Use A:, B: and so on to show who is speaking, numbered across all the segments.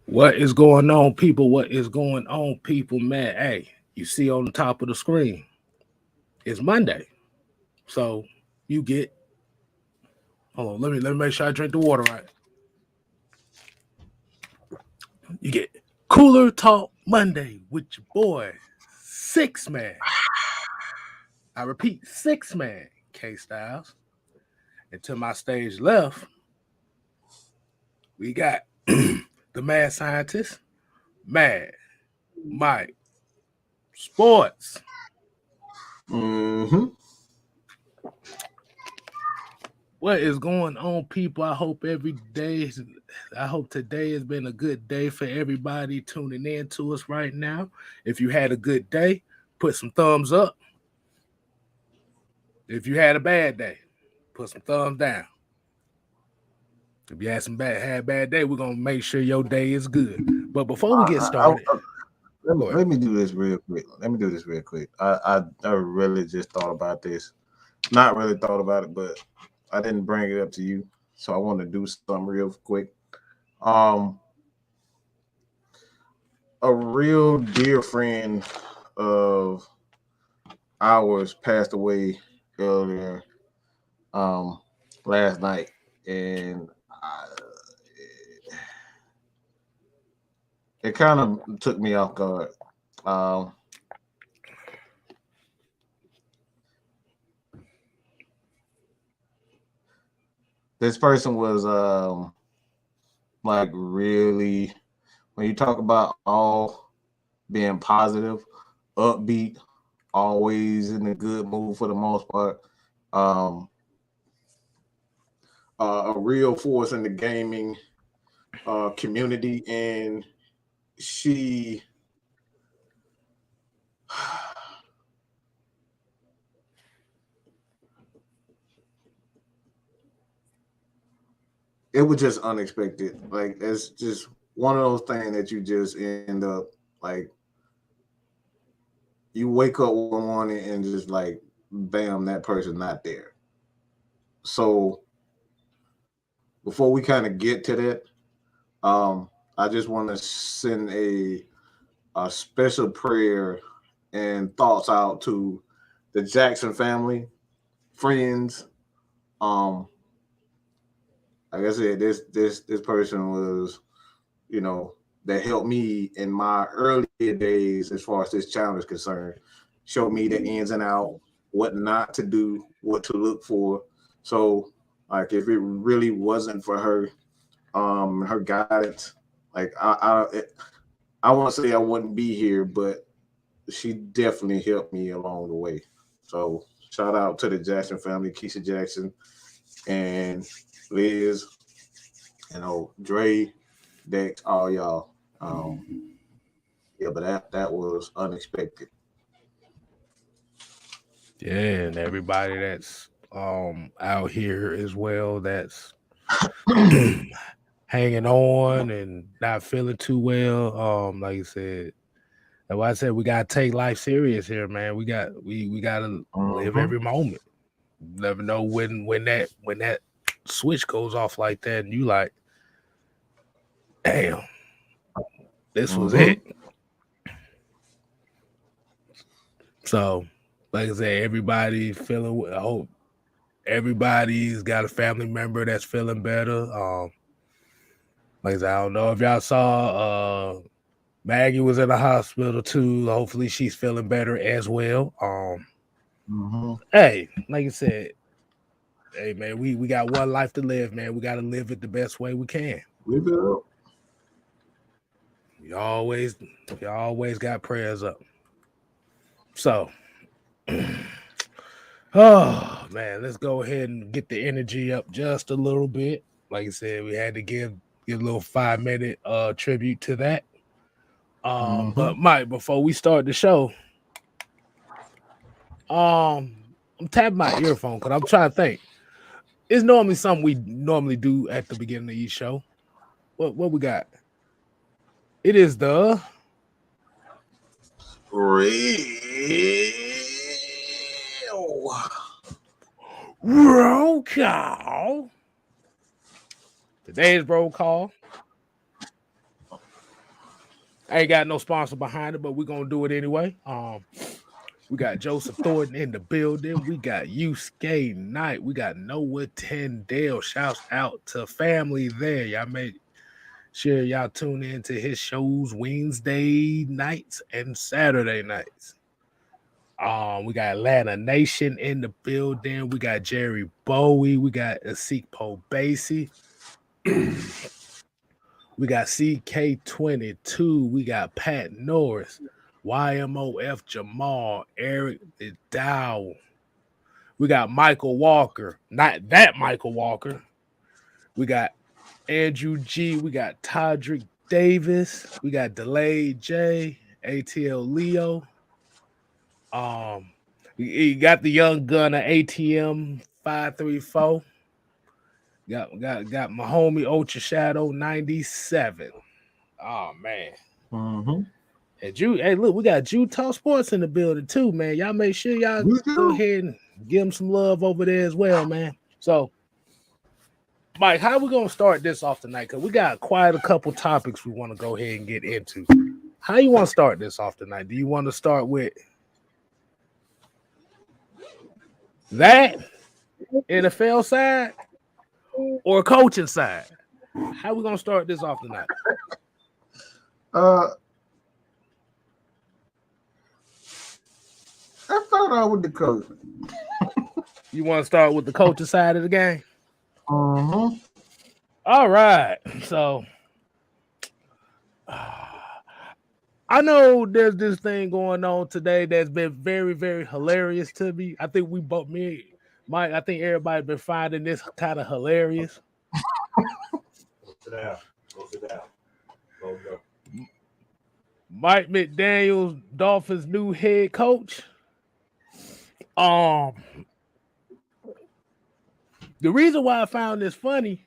A: What is going on, people? What is going on, people? Man, hey, you see on the top of the screen, it's Monday. So you get hold on, let me make sure I drink the water right. You get Cooler Talk Monday with your boy, Six Man. I repeat, Six Man, K Styles. And to my stage left, we got the mad scientist, Mad Mike Sports.
B: Mm-hmm.
A: What is going on, people? I hope today has been a good day for everybody tuning in to us right now. If you had a good day, put some thumbs up. If you had a bad day, put some thumbs down. If you had a bad day, we're gonna make sure your day is good. But before we get started,
B: let me do this real quick. I really just thought about this. Not really thought about it, but I didn't bring it up to you, so I want to do something real quick. A real dear friend of ours passed away earlier last night, and it kind of took me off guard. This person was like really, when you talk about all being positive, upbeat, always in a good mood for the most part, a real force in the gaming community, and she it was just unexpected. Like, it's just one of those things that you just end up like, you wake up one morning and just like, bam, that person not there. So before we kind of get to that, I just want to send a special prayer and thoughts out to the Jackson family, friends. Like I said, this person was, that helped me in my earlier days as far as this channel is concerned. Showed me the ins and out, what not to do, what to look for. So, like, if it really wasn't for her, her guidance, like I want to say I wouldn't be here, but she definitely helped me along the way. So shout out to the Jackson family, Keisha Jackson and Liz, Dre, Dex, all y'all. Yeah, but that was unexpected.
A: yeah, and everybody that's out here as well that's hanging on and not feeling too well. Like you said, that's why I said we gotta take life serious here, man. We gotta live every moment. You never know when that switch goes off like that, and you like, damn, this was it. So, like I said, everybody feeling. I hope everybody's got a family member that's feeling better. Like I said, I don't know if y'all saw. Maggie was in the hospital too. Hopefully, she's feeling better as well. Hey, like I said, hey man, we got one life to live, man. We got to live it the best way we can.
B: Live it up.
A: You always got prayers up. So, oh man, let's go ahead and get the energy up just a little bit. Like I said, we had to give a little 5-minute tribute to that. But Mike, before we start the show, I'm tapping my earphone because I'm trying to think. It's normally something we normally do at the beginning of each show. What we got? It is the Roll call. Today's roll call. I ain't got no sponsor behind it, but we're gonna do it anyway. We got Joseph Thornton in the building. We got Yusuke Knight. We got Noah Tendale. Shouts out to family there. Y'all make sure y'all tune in to his shows Wednesday nights and Saturday nights. We got Atlanta Nation in the building. We got Jerry Bowie. We got Asikpo Basie. We got CK22. We got Pat Norris. YMOF Jamal. Eric Dow. We got Michael Walker. Not that Michael Walker. We got Andrew G. We got Todrick Davis. We got Delayed J. ATL Leo. You got the young gunner ATM 534. Got my homie Ultra Shadow 97. Oh man.
B: Mm-hmm.
A: Hey, look, we got Utah Sports in the building too, man. Y'all make sure y'all go ahead and give them some love over there as well, man. So, Mike, how we gonna start this off tonight? Because we got quite a couple topics we want to go ahead and get into. How you want to start this off tonight? Do you want to start with that NFL side or coaching side? How we gonna start this off tonight?
B: I thought I would the coach.
A: You want to start with the coaching side of the game?
B: Mm-hmm.
A: All right. So I know there's this thing going on today that's been very, very hilarious to me. I think Mike, I think everybody's been finding this kind of hilarious.
C: Sit down. Go sit down. Go.
A: Mike McDaniel, Dolphins' new head coach. The reason why I found this funny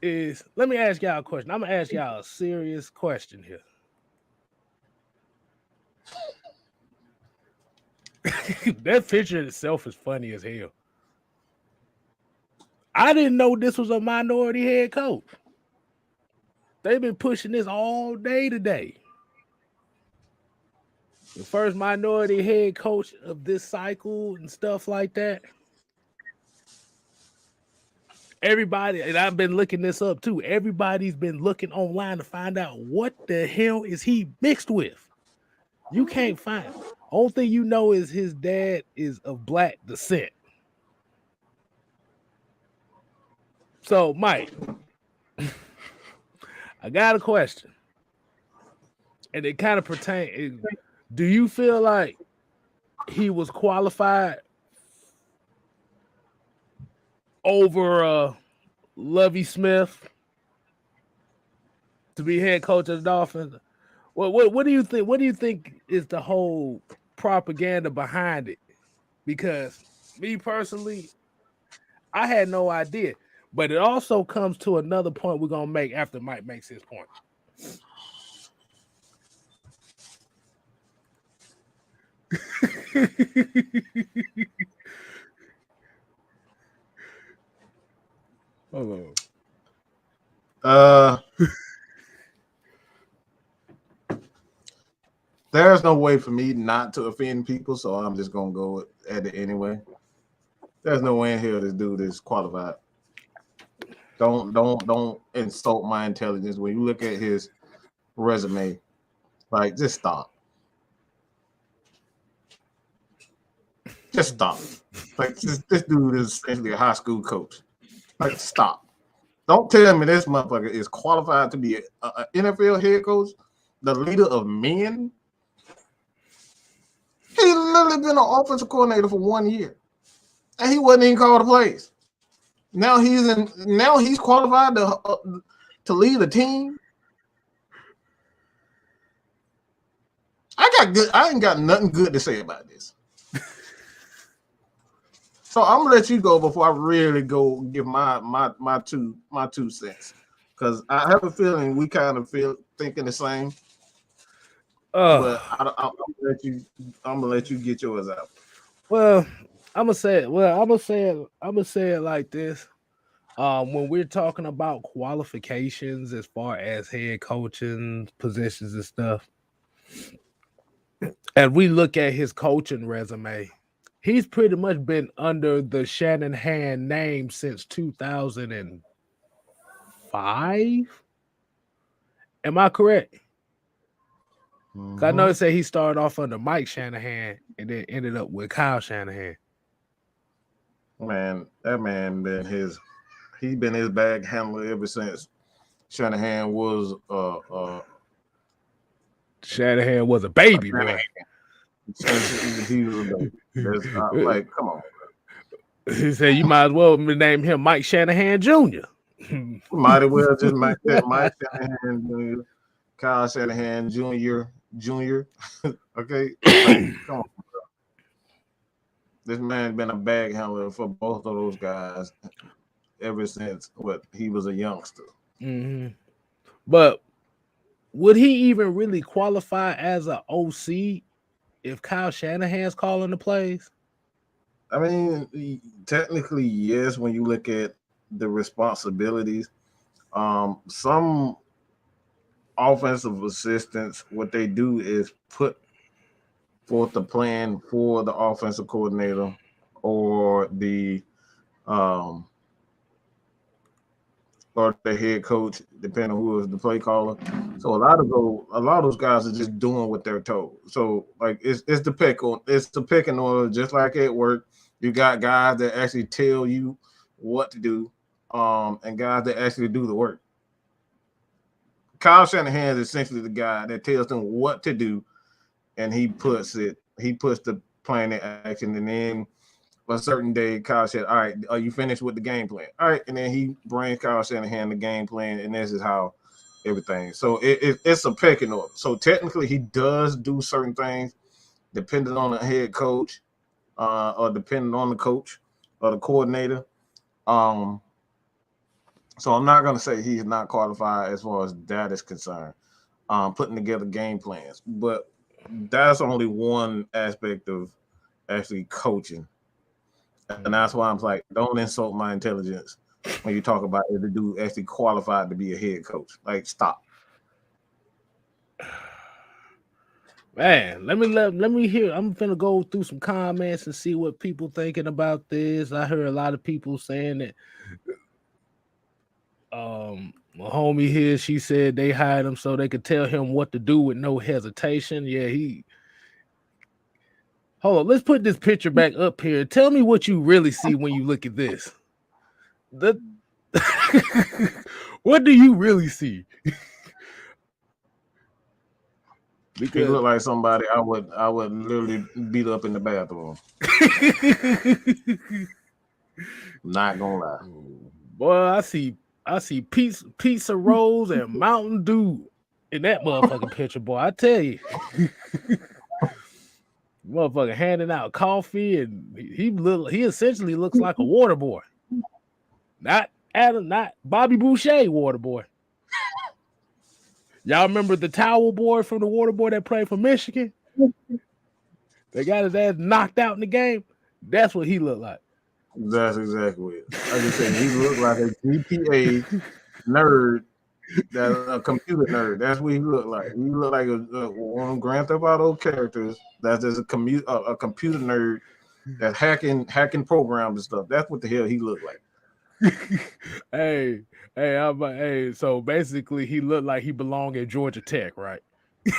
A: is, let me ask y'all a question. I'm gonna ask y'all a serious question here. That picture itself is funny as hell. I didn't know this was a minority head coach. They've been pushing this all day today. The first minority head coach of this cycle and stuff like that. Everybody, and I've been looking this up too. Everybody's been looking online to find out what the hell is he mixed with. You can't find it. Only thing you know is his dad is of black descent. So, Mike, I got a question. And it kind of pertains. Do you feel like he was qualified over Lovey Smith to be head coach of the Dolphins? What do you think? What do you think is the whole propaganda behind it? Because me personally, I had no idea. But it also comes to another point we're gonna make after Mike makes his point.
B: Hello. There's no way for me not to offend people, so I'm just gonna go at it anyway. There's no way in here this dude is qualified. Don't insult my intelligence. When you look at his resume, like, just stop. Just stop. Like, this dude is essentially a high school coach. Like, stop. Don't tell me this motherfucker is qualified to be an NFL head coach, the leader of men. He literally been an offensive coordinator for 1 year, and he wasn't even called to plays. Now he's qualified to lead a team. I ain't got nothing good to say about this. So I'm gonna let you go before I really go give my two cents, because I have a feeling we kind of thinking the same. But I'm gonna let you get yours out.
A: Well, I'm gonna say it. Well, I'm gonna say it like this. When we're talking about qualifications as far as head coaching positions and stuff, and we look at his coaching resume, he's pretty much been under the Shannon Hand name since 2005. Am I correct? I know it said he started off under Mike Shanahan and then ended up with Kyle Shanahan.
B: Man, that man he's been his bag handler ever since Shanahan was
A: Shanahan was a baby boy.
B: Since he was a baby. That's like, come on.
A: He said you might as well name him Mike Shanahan Jr.
B: Might as well just make that Mike Shanahan Jr., Kyle Shanahan Jr. Okay, like, come on, bro. This man's been a bag handler for both of those guys ever since he was a youngster.
A: Mm-hmm. But would he even really qualify as an OC if Kyle Shanahan's calling the plays?
B: I mean, technically, yes. When you look at the responsibilities, some offensive assistants, what they do is put forth the plan for the offensive coordinator or the head coach, depending on who is the play caller. So a lot of those guys are just doing what they're told. So like it's the pecking order, just like at work. You got guys that actually tell you what to do, and guys that actually do the work. Kyle Shanahan is essentially the guy that tells them what to do, and he puts the plan in action. And then a certain day, Kyle said, "All right, are you finished with the game plan?" All right, and then he brings Kyle Shanahan the game plan, and this is how everything. So it's a pecking order. So technically, he does do certain things depending on the head coach, or depending on the coach or the coordinator. So I'm not going to say he's not qualified as far as that is concerned, putting together game plans. But that's only one aspect of actually coaching. And that's why I'm like, don't insult my intelligence when you talk about if the dude actually qualified to be a head coach. Like, stop.
A: Man, let me hear. I'm finna go through some comments and see what people thinking about this. I heard a lot of people saying that my homie here, she said they hired him so they could tell him what to do with no hesitation. Yeah, hold on, let's put this picture back up here. Tell me what you really see when you look at this. What do you really see?
B: Because he look like somebody I would literally beat up in the bathroom. Not gonna lie.
A: Boy, I see pizza rolls and Mountain Dew in that motherfucking picture, boy. I tell you. Motherfucker handing out coffee, and he essentially looks like a water boy. Not Bobby Boucher water boy. Y'all remember the towel boy from the water boy that played for Michigan? They got his ass knocked out in the game. That's what he looked like.
B: That's exactly it. I just said he looked like a GTA nerd, a computer nerd. That's what he looked like. He looked like one of Grand Theft Auto characters. That's just a computer nerd that's hacking programs and stuff. That's what the hell he looked like.
A: Hey, so basically he looked like he belonged at Georgia Tech, right?
B: You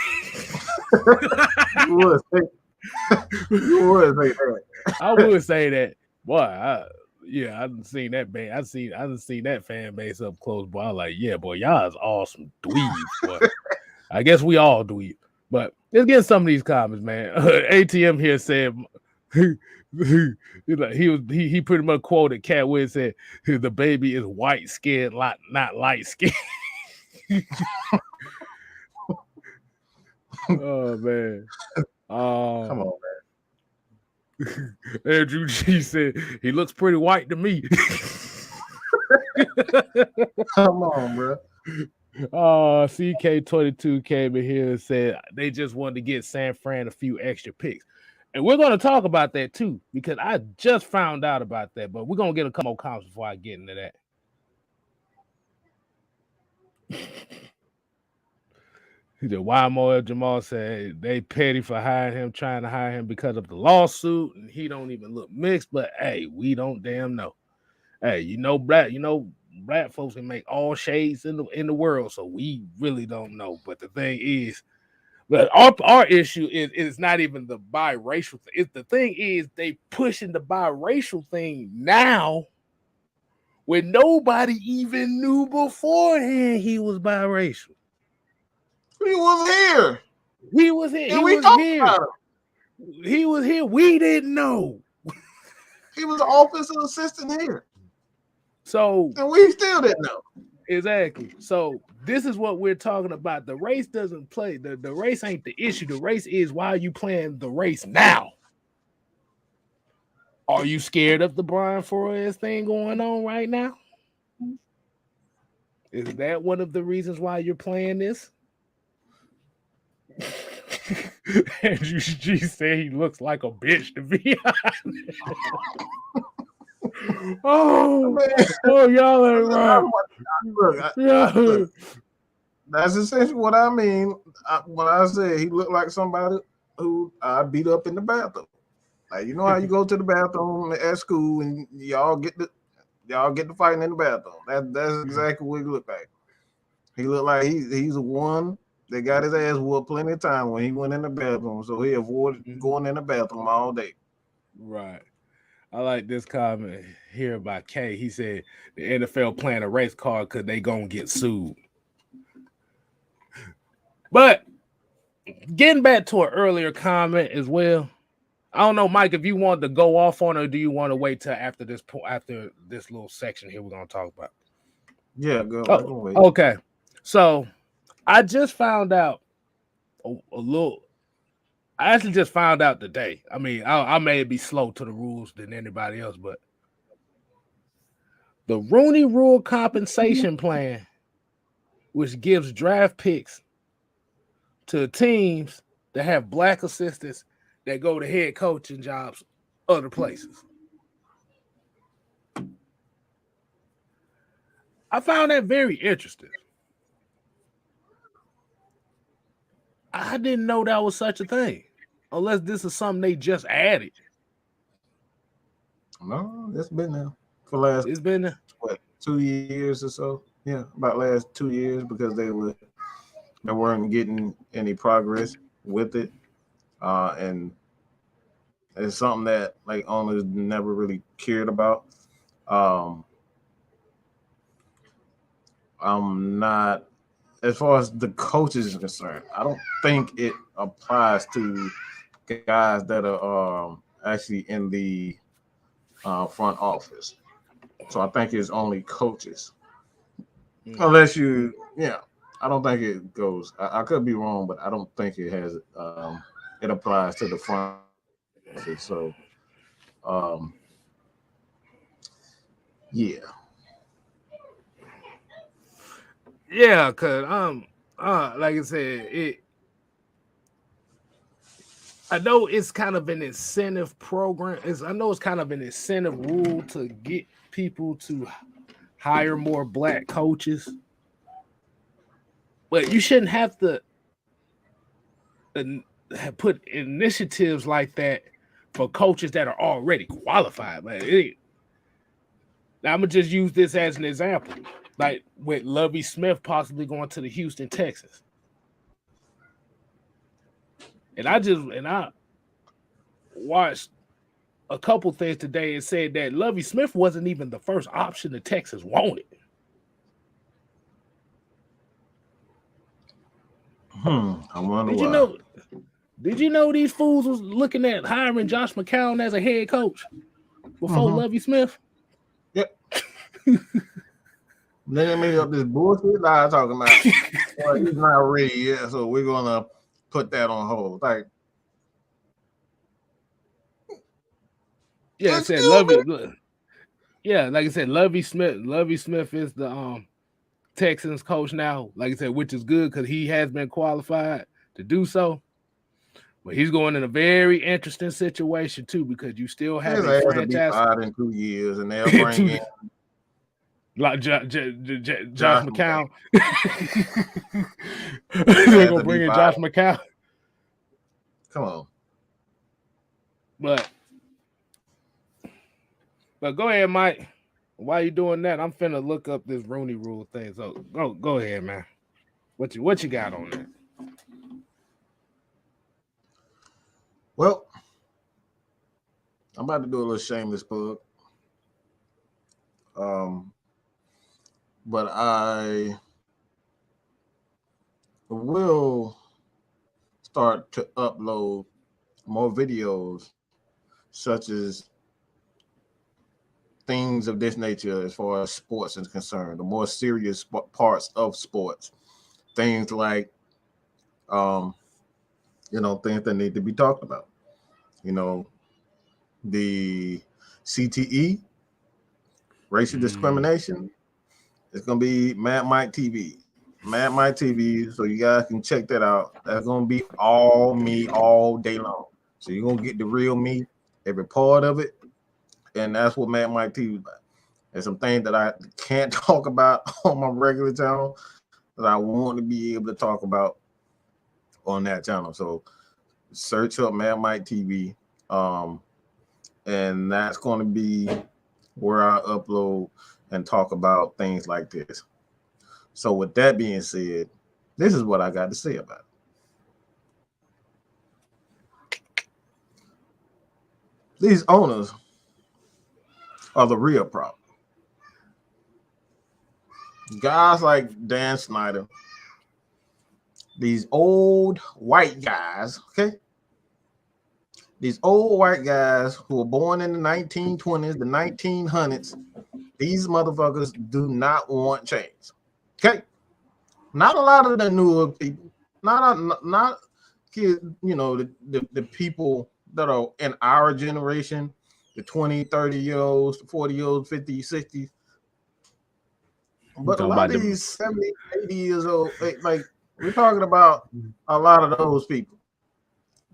B: would say that.
A: I would say that. Boy, I done seen that band. I done seen that fan base up close, boy. I was like, yeah, boy, y'all is awesome dweebs, boy. I guess we all dweeb. But let's get some of these comments, man. ATM here said he pretty much quoted Cat Wiz, said the baby is white skinned, not light skinned. Oh man.
B: Come on, man.
A: Andrew G said he looks pretty white to me.
B: Come on, bro.
A: CK22 came in here and said they just wanted to get San Fran a few extra picks. And we're going to talk about that too, because I just found out about that. But we're going to get a couple more comments before I get into that. Why Jamal said they petty for hiring him, trying to hire him because of the lawsuit, and he don't even look mixed. But hey, we don't damn know. Hey, black folks can make all shades in the world, so we really don't know. But the thing is, but our issue is not even the biracial thing. The thing is they pushing the biracial thing now when nobody even knew beforehand he was biracial.
B: He was here.
A: He was here.
B: And we talked about
A: him. He was here. We didn't know.
B: He was an offensive assistant here.
A: So
B: and we still didn't know.
A: Exactly. So this is what we're talking about. The race doesn't play. The race ain't the issue. The race is why are you playing the race now? Are you scared of the Brian Flores thing going on right now? Is that one of the reasons why you're playing this? And G said he looks like a bitch to be honest. Oh, y'all ain't right.
B: Look, that's essentially what I mean. When I say he looked like somebody who I beat up in the bathroom. Like, you know how you go to the bathroom at school and y'all get the fighting in the bathroom. That's exactly what he looked like. He looked like he's the one that got his ass whooped plenty of time when he went in the bathroom, so he avoided going in the bathroom all day.
A: Right. I like this comment here by Kay. He said the NFL playing a race card because they gonna get sued. But getting back to an earlier comment as well. I don't know, Mike, if you want to go off on it, or do you want to wait till after this little section here we're gonna talk about?
B: Yeah, go.
A: Okay. So I just found out a little. I actually just found out today. I mean, I may be slow to the rules than anybody else, but the Rooney Rule compensation plan, which gives draft picks to teams that have black assistants that go to head coaching jobs other places. I found that very interesting. I didn't know that was such a thing, unless this is something they just added.
B: No, it's been there for last.
A: It's been there.
B: What, 2 years or so? Yeah, about last 2 years because they weren't getting any progress with it, and it's something that like owners never really cared about. I'm not. As far as the coaches is concerned, I don't think it applies to guys that are actually in the front office. So I think it's only coaches. Unless you, I don't think it goes. I could be wrong, but I don't think it has. It applies to the front office. So, yeah.
A: Yeah, cause like I said, I know it's kind of an incentive program. I know it's kind of an incentive rule to get people to hire more black coaches, but you shouldn't have to put initiatives like that for coaches that are already qualified. Now I'm gonna just use this as an example. Like with Lovey Smith possibly going to the Houston Texans. And I watched a couple things today and said that Lovey Smith wasn't even the first option the Texans wanted.
B: I wonder
A: Did
B: why.
A: Did you know these fools was looking at hiring Josh McCown as a head coach before Lovey Smith?
B: Yep. Then they made up this bullshit lie talking about well, he's not ready yet, so we're gonna put that on hold. Like,
A: yeah, I said Lovey. Yeah, like I said, Lovey Smith. Lovey Smith is the Texans coach now. Like I said, which is good because he has been qualified to do so. But he's going in a very interesting situation too, because you still have
B: His
A: a
B: ass will be
A: franchise
B: fired in 2 years, and they'll bring in
A: like Josh
B: Josh
A: McCown.
B: His
A: They're
B: ass
A: gonna
B: will be
A: bring in
B: fired.
A: Josh McCown.
B: Come on.
A: But go ahead, Mike. While you doing that, I'm finna look up this Rooney Rule thing. So go ahead, man. What you got on that?
B: Well, I'm about to do a little shameless plug. But I will start to upload more videos such as things of this nature as far as sports is concerned, the more serious parts of sports, things like things that need to be talked about, the CTE, racial discrimination. It's gonna be Mad Mike TV, so you guys can check that out. That's gonna be all me all day long, so you're gonna get the real me, every part of it. And that's what Mad Mike TV is about. There's some things that I can't talk about on my regular channel that I want to be able to talk about on that channel. So search up Mad Mike TV, and that's going to be where I upload and talk about things like this. So with that being said, this is what I got to say about it. These owners are the real problem. Guys like Dan Snyder, these old white guys, okay? These old white guys who were born in the 1920s, the 1900s, these motherfuckers do not want change, okay? Not a lot of the newer people, not kids, the people that are in our generation, the 20, 30-year-olds, 40-year-olds, 50, 60s. But a lot of these 70, 80 years old, like we're talking about a lot of those people.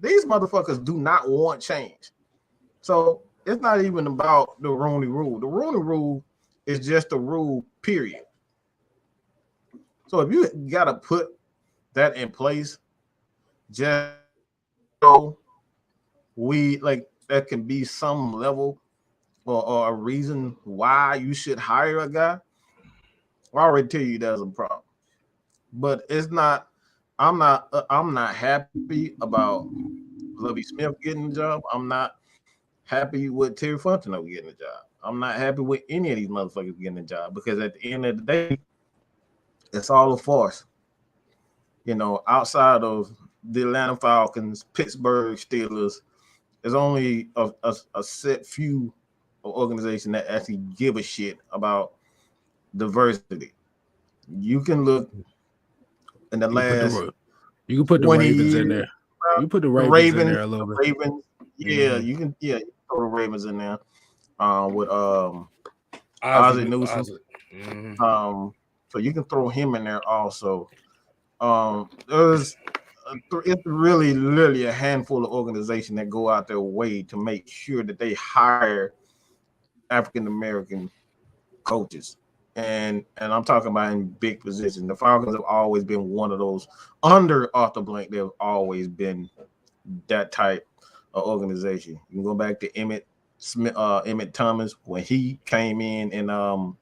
B: These motherfuckers do not want change. So it's not even about the Rooney Rule. The Rooney Rule is just a rule, period. So if you got to put that in place, just so that can be some level or a reason why you should hire a guy, I already tell you there's a problem. But it's not. I'm not happy about Lovey Smith getting the job. I'm not happy with Terry Fontenot getting the job. I'm not happy with any of these motherfuckers getting the job, because at the end of the day, it's all a farce. Outside of the Atlanta Falcons, Pittsburgh Steelers, there's only a set few organizations that actually give a shit about diversity. You can look in the last.
A: You can put the Ravens in there. You put the Ravens in there a little bit.
B: Ravens, yeah, you can throw the Ravens in there. With Ozzie Newsome. So you can throw him in there also. It's really literally a handful of organizations that go out their way to make sure that they hire African American coaches. And I'm talking about in big positions. The Falcons have always been one of those. Under Arthur Blank, they've always been that type of organization. You can go back to Emmett Thomas when he came in and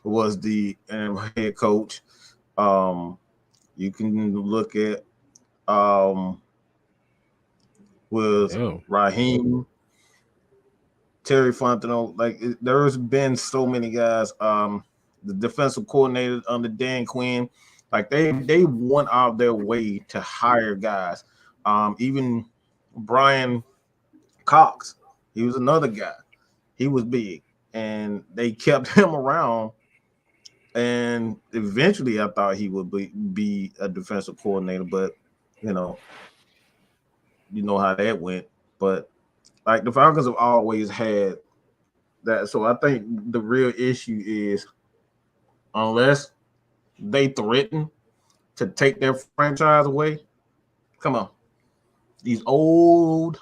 B: was the head coach. You can look at with Raheem, Terry Fontenot. There's been so many guys. The defensive coordinator under Dan Quinn, they went out their way to hire guys. Even Brian Cox, he was another guy. He was big, and they kept him around. And eventually, I thought he would be a defensive coordinator, but you know how that went. But the Falcons have always had that. So I think the real issue is, unless they threaten to take their franchise away, come on, These old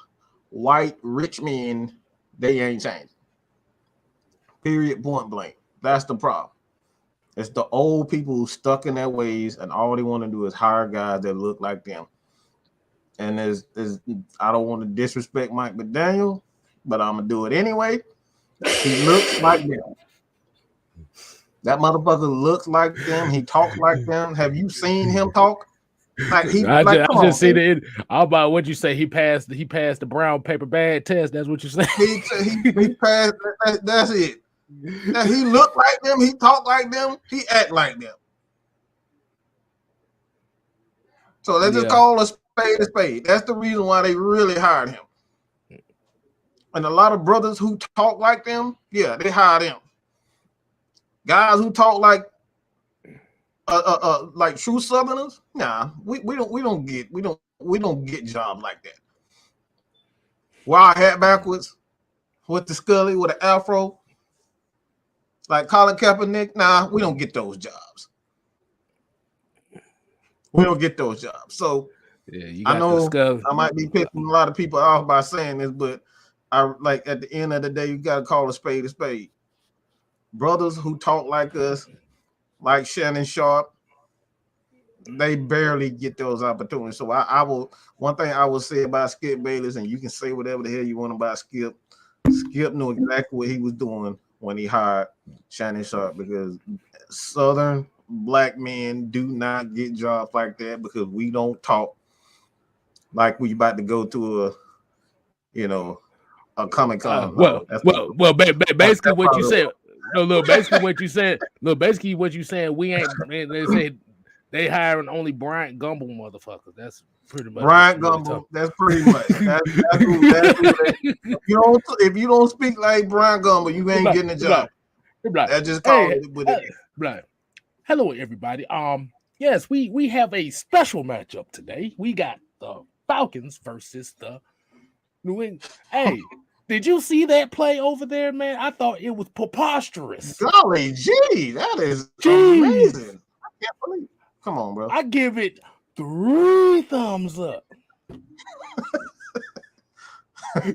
B: white rich men, they ain't changing. Period, point blank. That's the problem. It's the old people who stuck in their ways, and all they want to do is hire guys that look like them. And I don't want to disrespect Mike McDaniel, but I'm gonna do it anyway. He looks like them. That motherfucker looks like them. He talks like them. Have you seen him talk? Like
A: I just see the. How about what you say? He passed the brown paper bag test. That's what you say.
B: He passed. That's it. Now, he looked like them. He talked like them. He act like them. So let's just call a spade a spade. That's the reason why they really hired him. And a lot of brothers who talk like them, yeah, they hired him. Guys who talk like true Southerners, nah, we don't get jobs like that. Wild hat backwards with the Scully with an afro, like Colin Kaepernick, nah, we don't get those jobs. We don't get those jobs. So I know I might be pissing a lot of people off by saying this, but I like at the end of the day, you gotta call a spade a spade. Brothers who talk like us, like Shannon Shaw, they barely get those opportunities. So I will. One thing I will say about Skip Bayless, and you can say whatever the hell you want about Skip. Skip knew exactly what he was doing when he hired Shannon Shaw, because Southern black men do not get jobs like that, because we don't talk like we about to go to a Comic-Con.
A: Basically what you said. No, look, basically what you said. Look, basically what you saying. We ain't. They say they hiring only Bryant Gumbel motherfuckers. That's pretty much
B: Bryant Gumbel. That's pretty much. That's who if you don't speak like Bryant Gumbel, you ain't getting a job. That just call it what it is.
A: Right. Hello, everybody. Yes, we have a special matchup today. We got the Falcons versus the New England. Hey. Did you see that play over there, man? I thought it was preposterous.
B: Golly gee, that is amazing. I can't believe it. Come on, bro.
A: I give it 3 thumbs up.
B: That's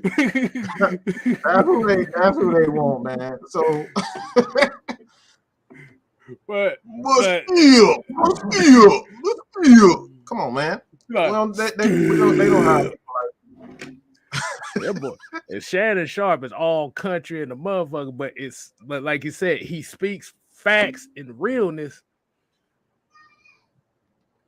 B: who they want, man. So but still. Come on, man. They don't have it.
A: Yeah, boy. And Shannon Sharp is all country and the motherfucker, but like you said, he speaks facts and realness.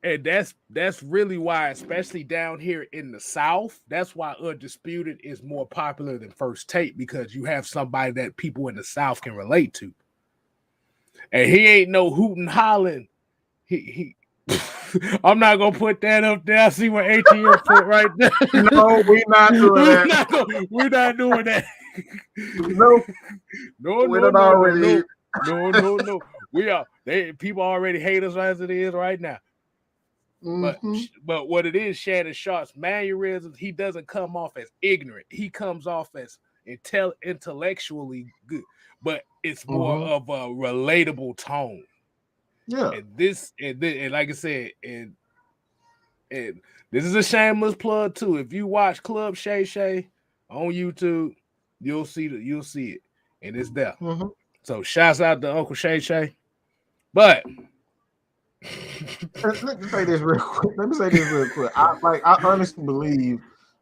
A: And that's really why, especially down here in the South, that's why Undisputed is more popular than First Take, because you have somebody that people in the South can relate to. And he ain't no hootin' hollering. He I'm not gonna put that up there. I see what ATM put right there.
B: No, we're not doing that.
A: We're not doing that. No. We are. People already hate us as it is right now. Mm-hmm. But what it is, Shannon Sharp's mannerisms, he doesn't come off as ignorant. He comes off as intellectually good, but it's more of a relatable tone.
B: Yeah,
A: and like I said, and this is a shameless plug too. If you watch Club Shay Shay on YouTube, you'll see it, and it's there. Mm-hmm. So shouts out to Uncle Shay Shay. But
B: let me say this real quick. I honestly believe,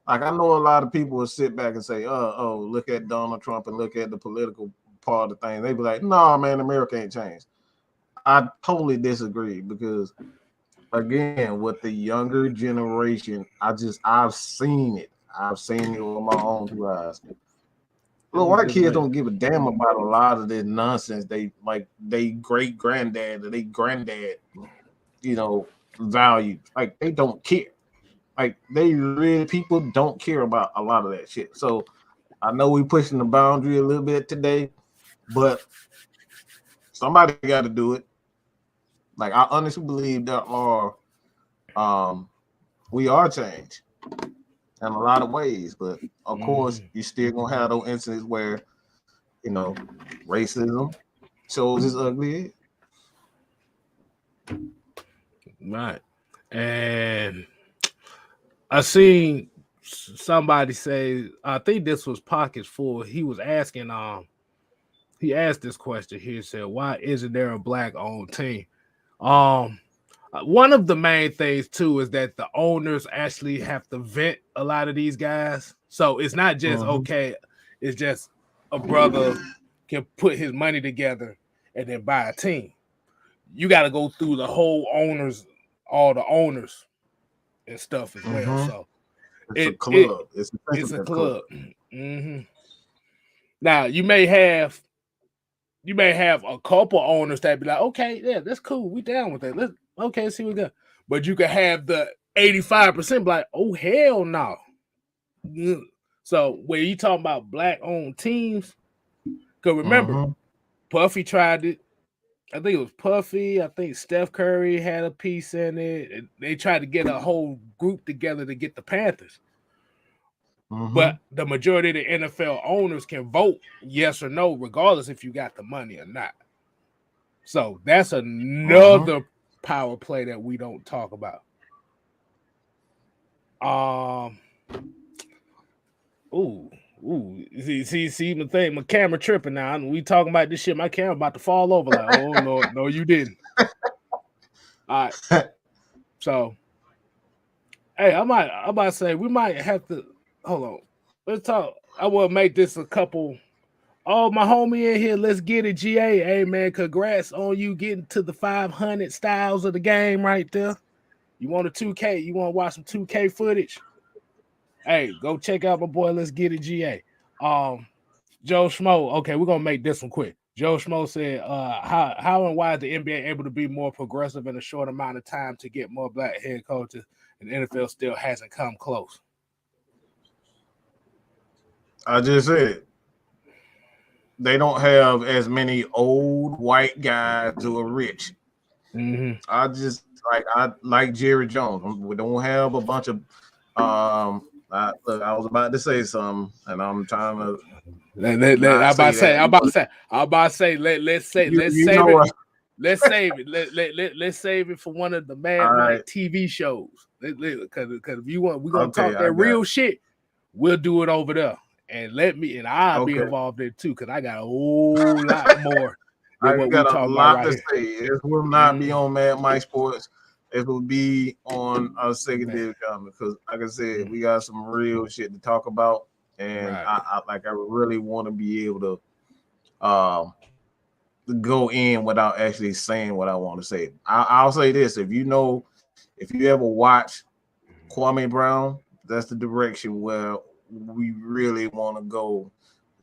B: like, I know a lot of people will sit back and say, oh, look at Donald Trump and look at the political part of things. They be like, no, man, America ain't changed. I totally disagree, because again, with the younger generation, I've seen it. I've seen it with my own 2 eyes. Little white kids don't give a damn about a lot of this nonsense. They great granddad or they granddad, value. Like, they don't care. Like, people don't care about a lot of that shit. So I know we pushing the boundary a little bit today, but somebody got to do it. Like, I honestly believe we are changed in a lot of ways, but of course you still gonna have those incidents where racism shows its ugly head.
A: Right. And I seen somebody say, I think this was Pockets Full. He was asking, he asked this question here. Said, why isn't there a black-owned team? One of the main things too is that the owners actually have to vet a lot of these guys. So it's not just okay. It's just a brother can put his money together and then buy a team. You got to go through the whole owners, all the owners and stuff as well. So
B: it's a club.
A: It's a club. Now you may have a couple owners that be like, okay, yeah, that's cool. We down with that. Let's see what we got. But you can have the 85% be like, oh hell no. So when you talking about black-owned teams, because remember, Puffy tried it. I think it was Puffy. I think Steph Curry had a piece in it. And they tried to get a whole group together to get the Panthers. But the majority of the NFL owners can vote yes or no, regardless if you got the money or not. So that's another power play that we don't talk about. See my thing, my camera tripping now. We talking about this shit. My camera about to fall over. Like, oh no, you didn't. All right. So, hey, I might say we might have to hold on. Let's talk. I will make this a couple. Oh, my homie in here. Let's get it, GA. Hey man, congrats on you getting to the 500 styles of the game right there. You want a 2K? You want to watch some 2K footage? Hey, go check out my boy. Let's get it, GA. Joe Schmoe. Okay, we're gonna make this one quick. Joe Schmoe said, how and why is the NBA able to be more progressive in a short amount of time to get more black head coaches, and the NFL still hasn't come close?
B: I just said they don't have as many old white guys who are rich. I like Jerry Jones. We don't have a bunch of I was about to say something, and I'm trying to.
A: Let's save it for one of the Mad Mike TV shows. Because if you want, we're gonna talk that real shit. We'll do it over there, and I'll be involved in it too, because I got a whole lot more.
B: I got a lot to say. It will not be on Mad Mike Sports. It will be on our secondary comment, because, like I said, we got some real shit to talk about, and I really want to be able to go in without actually saying what I want to say. I'll say this: if you ever watch Kwame Brown, that's the direction where we really want to go,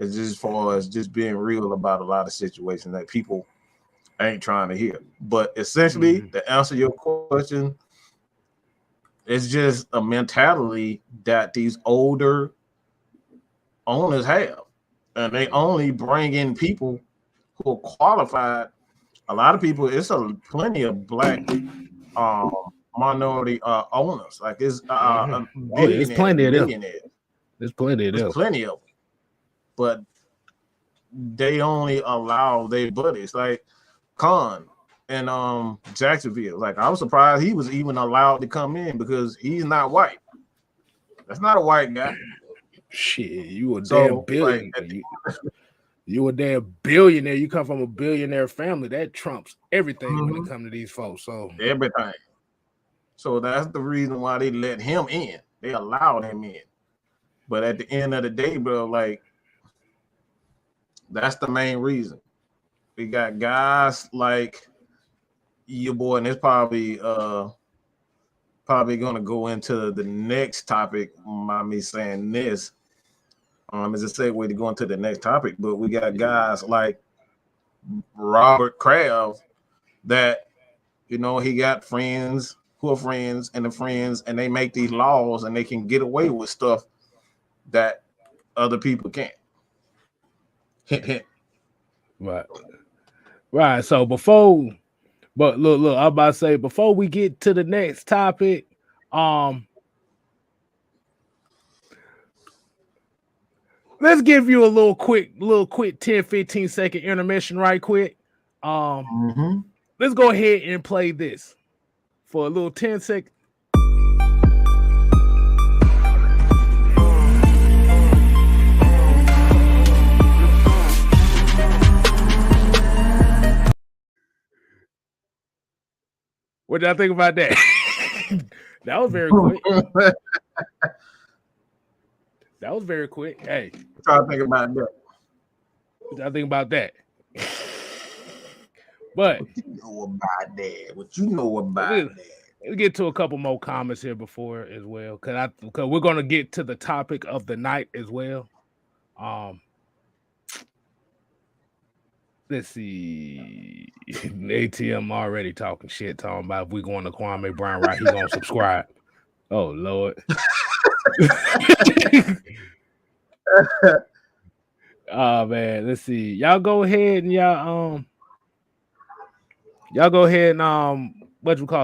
B: as far as just being real about a lot of situations that people ain't trying to hear. But essentially, to answer your question, it's just a mentality that these older owners have, and they only bring in people who are qualified. A lot of people, plenty of black minority owners. Like it's
A: plenty of them. There's plenty of them.
B: But they only allow their buddies, like Khan and Jacksonville. Like, I was surprised he was even allowed to come in, because he's not white. That's not a white guy.
A: Shit, you a damn billionaire. You a damn billionaire. You come from a billionaire family. That trumps everything when it comes to these folks. So
B: everything. So that's the reason why they let him in. They allowed him in. But at the end of the day, bro, like, that's the main reason. We got guys like your boy, and it's probably gonna go into the next topic. By me saying this, as a segue to go into the next topic. But we got guys like Robert Kraft that, he got friends who are friends, and they make these laws, and they can get away with stuff that other people can't. Hint, hint.
A: Right. So look, I'm about to say, before we get to the next topic, let's give you a little quick 10-15 second intermission right quick. Let's go ahead and play this for a little 10 seconds. What y'all think about that? That was very quick. That was very quick. Hey,
B: try to think about that.
A: what y'all think about that? But
B: What you know about that? What you know about that?
A: Let's get to a couple more comments here before as well, because we're gonna get to the topic of the night as well. Let's see. ATM already talking shit, talking about if we going to Kwame Brown right, he gonna subscribe. Oh Lord. Oh man, let's see. Y'all go ahead and y'all go ahead and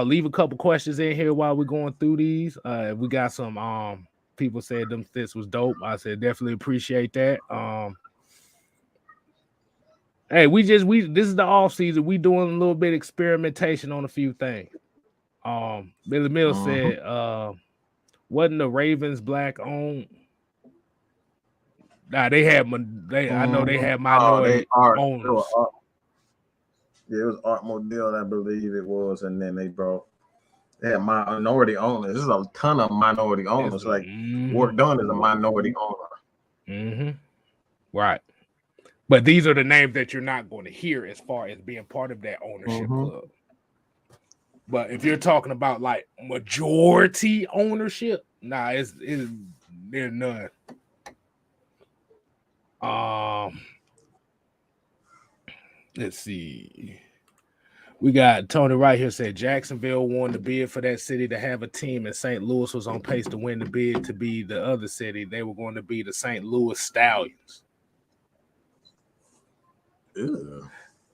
A: leave a couple questions in here while we're going through these. We got some people said them fits was dope. I said definitely appreciate that. Hey, this is the off season. We doing a little bit of experimentation on a few things. Billy Mills said, wasn't the Ravens black owned? Nah, they had I know they had minority owners.
B: Yeah, it was Art Modell, I believe it was, and then they had minority owners. There's a ton of minority owners. Like Work Done is a minority owner.
A: Right. But these are the names that you're not going to hear as far as being part of that ownership club. But if you're talking about like majority ownership, nah, there's none. Let's see. We got Tony right here said Jacksonville won the bid for that city to have a team, and St. Louis was on pace to win the bid to be the other city. They were going to be the St. Louis Stallions.
B: Ew.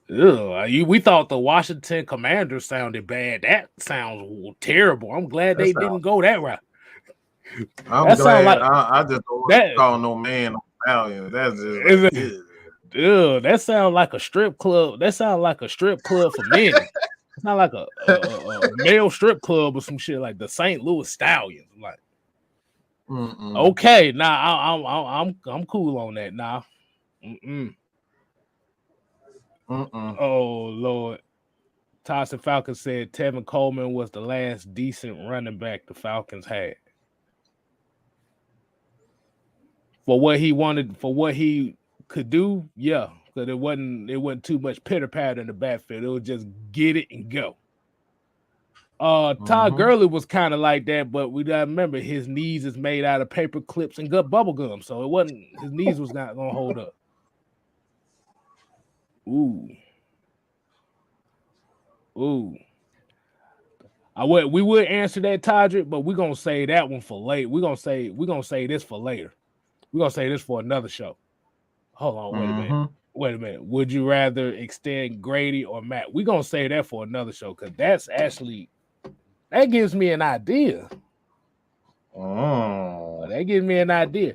A: We thought the Washington Commanders sounded bad. That sounds terrible. I'm glad they didn't go that route.
B: I'm glad. I just don't want to call no man no Stallion. That's just like,
A: that sounds like a strip club. That sounds like a strip club for men. It's not like a male strip club or some shit like the St. Louis Stallions. I'm like, okay, I'm cool on that now. Oh Lord. Tyson Falcon said Tevin Coleman was the last decent running back the Falcons had. For what he wanted, for what he could do, yeah. Because it wasn't too much pitter patter in the backfield. It was just get it and go. Todd Gurley was kind of like that, but we gotta remember his knees is made out of paper clips and gut bubble gum, so it wasn't his knees was not gonna hold up. Ooh. We would answer that, Todrick, but we're gonna say that one for late. We're gonna say this for later. We're gonna say this for another show. Hold on, wait a minute. Would you rather extend Grady or Matt? We're gonna say that for another show because that gives me an idea. That gives me an idea.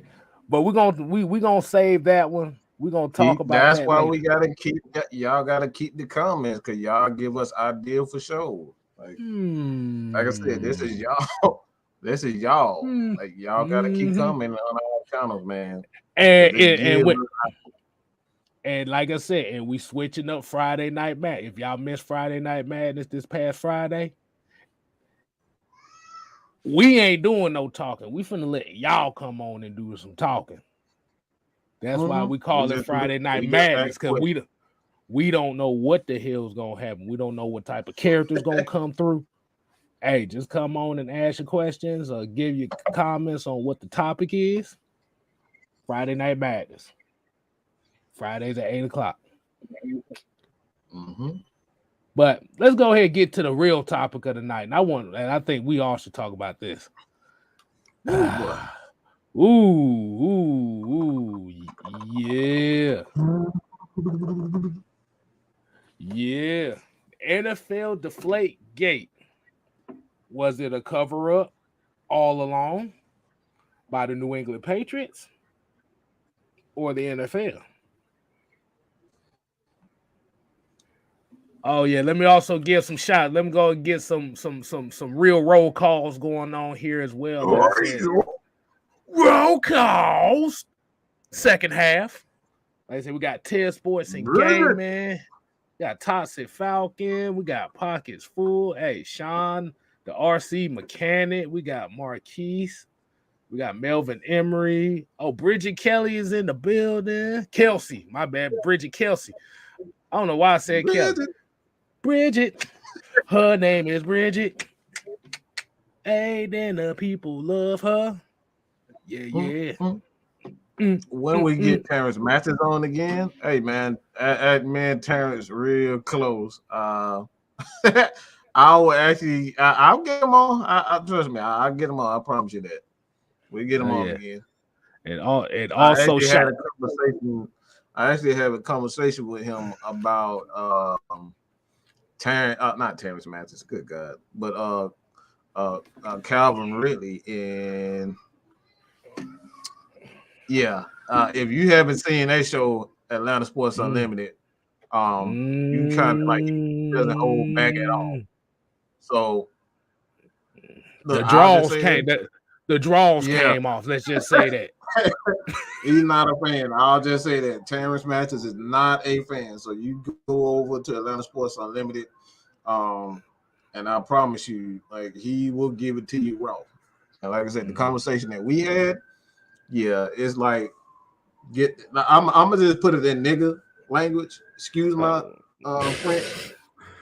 A: But we're gonna save that one. We're gonna talk about
B: that's
A: that.
B: Why
A: later.
B: we gotta keep the comments because y'all give us idea for show. Like I said, this is y'all. This is y'all. Like y'all gotta keep commenting on our channels, man.
A: And like I said, and we switching up Friday Night Madness. If y'all missed Friday Night Madness this past Friday, we ain't doing no talking. We finna let y'all come on and do some talking. That's why we call it Friday Night Madness, because we don't know what the hell's gonna happen. We don't know what type of characters gonna come through. Hey, just come on and ask your questions or give your comments on what the topic is. Friday Night Madness. Fridays at 8:00. But let's go ahead and get to the real topic of the night. And I think we all should talk about this. Yeah. Yeah. NFL Deflate Gate. Was it a cover-up all along by the New England Patriots or the NFL? Oh yeah, let me also give some shots. Let me go and get some real roll calls going on here as well. Roll calls. Second half. Like I said, we got 10 Sports and Gaming. got Toxic Falcon. We got Pockets Full. Hey, Sean, the RC Mechanic. We got Marquise. We got Melvin Emery. Oh, Bridget Kelly is in the building. Kelsey, my bad. Bridget Kelsey. I don't know why I said Kelly. Bridget. Her name is Bridget. Hey, then the people love her. Yeah.
B: When we get Terrence Matthews on again, hey man, man, Terrence real close. I will actually, I'll get him on. I trust me, I'll get him on. I promise you that. We get him on again.
A: And also
B: I actually had a conversation with him about not Terrence Matthews, good God, but Calvin Ridley, and if you haven't seen that show, Atlanta Sports Unlimited, you kind of like, he doesn't hold back at all. So
A: the draws came. The draws came off. Let's just say that.
B: He's not a fan. I'll just say that Terrence Matthews is not a fan. So you go over to Atlanta Sports Unlimited, and I promise you, like, he will give it to you raw. And like I said, the conversation that we had, it's like, I'm gonna just put it in nigga language. Excuse my French,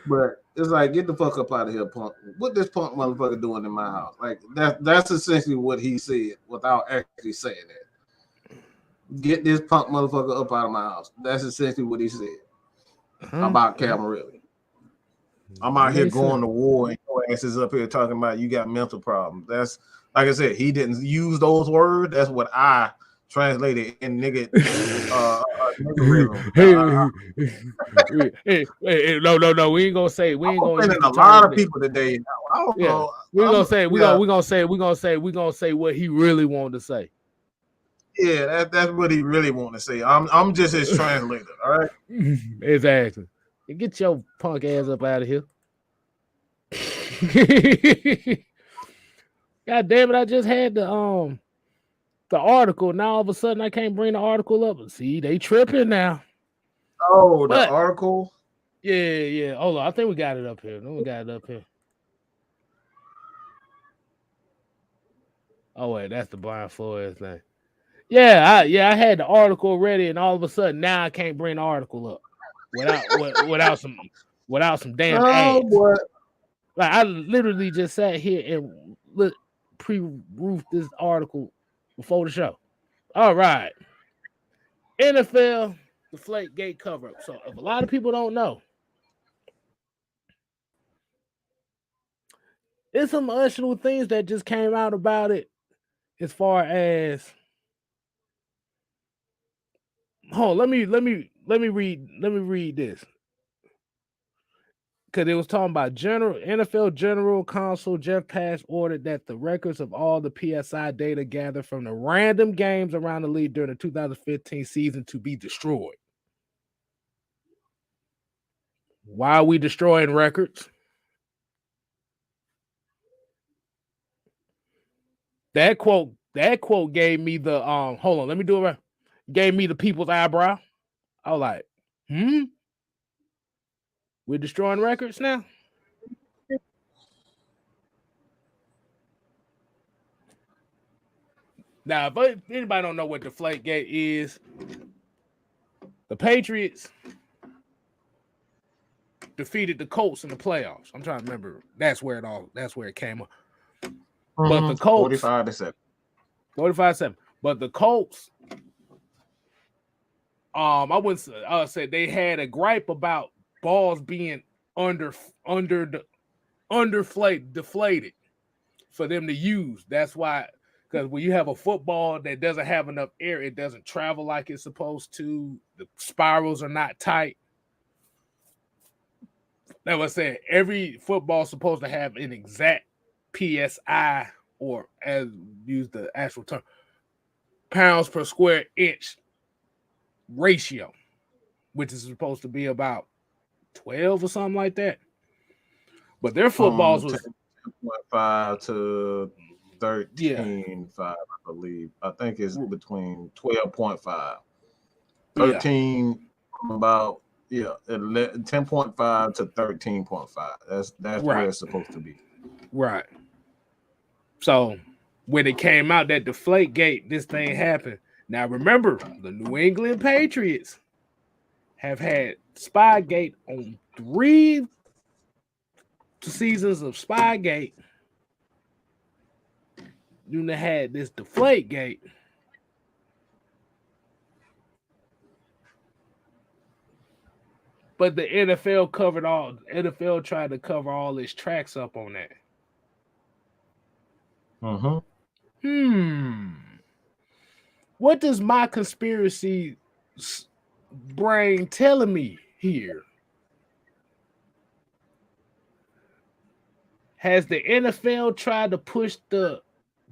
B: but it's like, get the fuck up out of here, punk. What this punk motherfucker doing in my house? Like, that's essentially what he said without actually saying that. Get this punk motherfucker up out of my house. That's essentially what he said about Calvin Ridley. I'm out here going to war, and your ass is up here talking about you got mental problems. That's, like I said, he didn't use those words. That's what I translated in nigga.
A: No. We ain't gonna say. We ain't gonna.
B: A lot of people today. I don't know.
A: We're gonna say. We're gonna say what he really wanted to say.
B: Yeah, that's what he really wanted to say. I'm just his translator. All right.
A: Exactly. Get your punk ass up out of here. God damn it! I just had the article. Now all of a sudden I can't bring the article up. See, they tripping now.
B: Oh, the article.
A: Yeah. Hold on, I think we got it up here. Oh wait, that's the Brian Flores thing. Yeah, I had the article ready, and all of a sudden now I can't bring the article up without some damn ads.
B: Boy.
A: Like, I literally just sat here and pre-roofed this article before the show. All right. NFL Deflate Gate cover-up. So if a lot of people don't know, there's some additional things that just came out about it, as far as, let me read this. Because it was talking about NFL General Counsel Jeff Pash ordered that the records of all the PSI data gathered from the random games around the league during the 2015 season to be destroyed. Why are we destroying records? That quote gave me the hold on, let me do it right. Gave me the people's eyebrow. I was like, we're destroying records now? Now, if anybody don't know what Deflate Gate is, the Patriots defeated the Colts in the playoffs. I'm trying to remember. That's where it came up. But the Colts
B: 45-7.
A: 45-7. But the Colts, I wouldn't say they had a gripe about balls being deflated for them to use. That's why, because when you have a football that doesn't have enough air, it doesn't travel like it's supposed to. The spirals are not tight. That's what I said. Every football is supposed to have an exact PSI, or as use the actual term, pounds per square inch ratio, which is supposed to be about 12 or something like that. But their footballs was
B: 10.5 to 13.5, I believe. I think it's between 12.5. 13 about Yeah, 10.5 to 13.5. That's
A: Right.
B: where it's supposed to be.
A: Right. So when it came out that Deflate Gate, this thing happened. Now remember, the New England Patriots have had Spygate on 3 seasons of Spygate. You had this Deflate Gate. But the NFL tried to cover all its tracks up on that. What does my conspiracy brain telling me here? Has the NFL tried to push the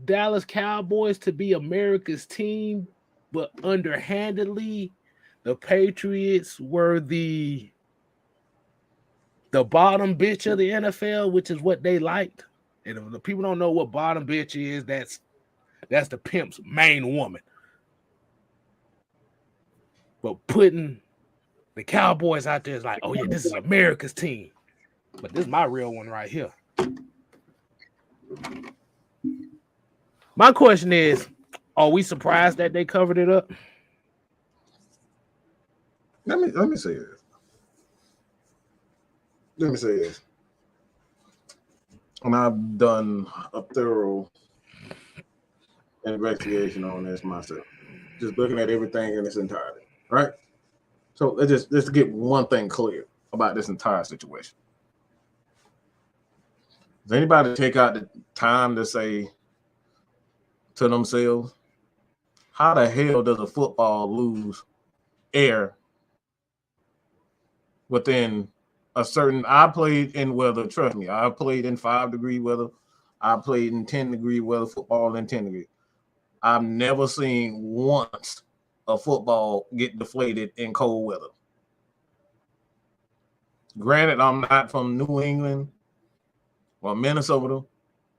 A: Dallas Cowboys to be America's team, but underhandedly, the Patriots were the bottom bitch of the NFL, which is what they liked? And if the people don't know what bottom bitch is, that's the pimp's main woman. But putting the Cowboys out there is like, oh yeah, this is America's team. But this is my real one right here. My question is, are we surprised that they covered it up?
B: Let me say this. Let me say this. And I've done a thorough investigation on this myself. Just looking at everything in its entirety, right? So let's get one thing clear about this entire situation. Does anybody take out the time to say to themselves, how the hell does a football lose air within a certain? I played in weather, trust me. I played in 5-degree weather. I played in 10-degree weather, football in 10-degree. I've never seen once a football get deflated in cold weather. Granted, I'm not from New England or Minnesota,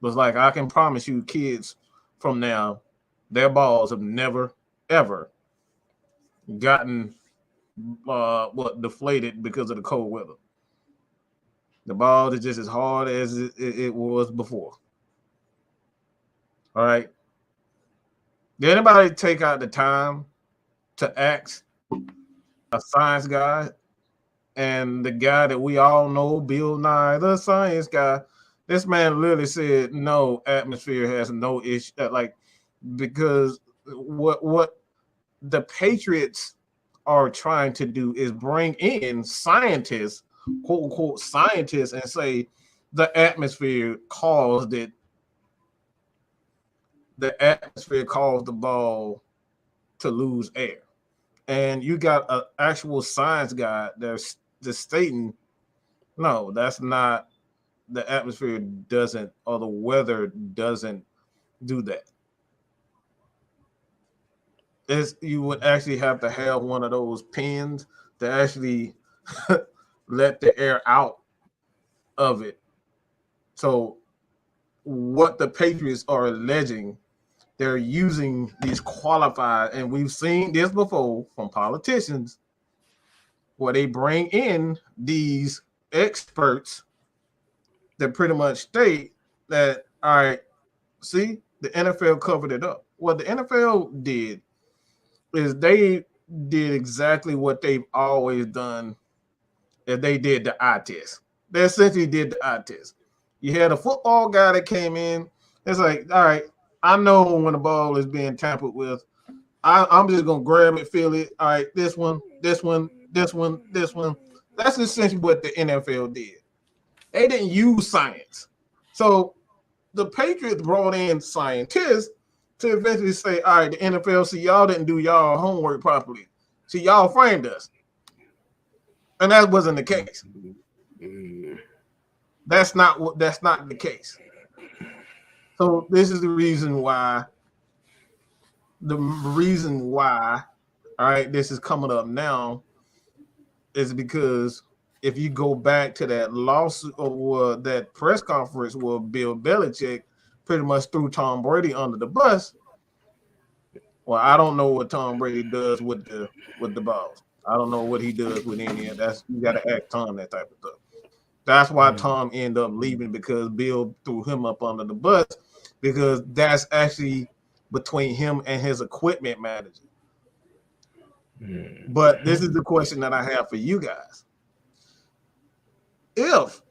B: but like I can promise you, kids from now, their balls have never, ever gotten deflated because of the cold weather. The ball is just as hard as it was before. All right. Did anybody take out the time to ask a science guy and the guy that we all know, Bill Nye, the science guy? This man literally said, no, atmosphere has no issue. Because what the Patriots are trying to do is bring in scientists, quote unquote scientists, and say the atmosphere caused it. The atmosphere caused the ball to lose air. And you got an actual science guy that's just stating, no, that's not, the atmosphere doesn't, or the weather doesn't do that. You would actually have to have one of those pins to actually let the air out of it. So what the Patriots are alleging, they're using these qualified, and we've seen this before from politicians, where they bring in these experts that pretty much state that, all right, see, the NFL covered it up. What the NFL did is they did exactly what they've always done. If they did the eye test, they essentially did the eye test. You had a football guy that came in. It's like, all right, I know when the ball is being tampered with. I'm just gonna grab it, feel it. All right, this one, this one, this one, this one. That's essentially what the NFL did. They didn't use science. So the Patriots brought in scientists to eventually say, all right, the NFL, see, y'all didn't do y'all homework properly. See, y'all framed us. And that wasn't the case. That's not the case. So this is the reason why, all right, this is coming up now, is because if you go back to that lawsuit or that press conference where Bill Belichick pretty much threw Tom Brady under the bus. Well, I don't know what Tom Brady does with the balls. I don't know what he does with Indiana. That's you got to ask Tom that type of stuff. That's why Tom ended up leaving, because Bill threw him up under the bus, because that's actually between him and his equipment manager. But this is the question that I have for you guys. If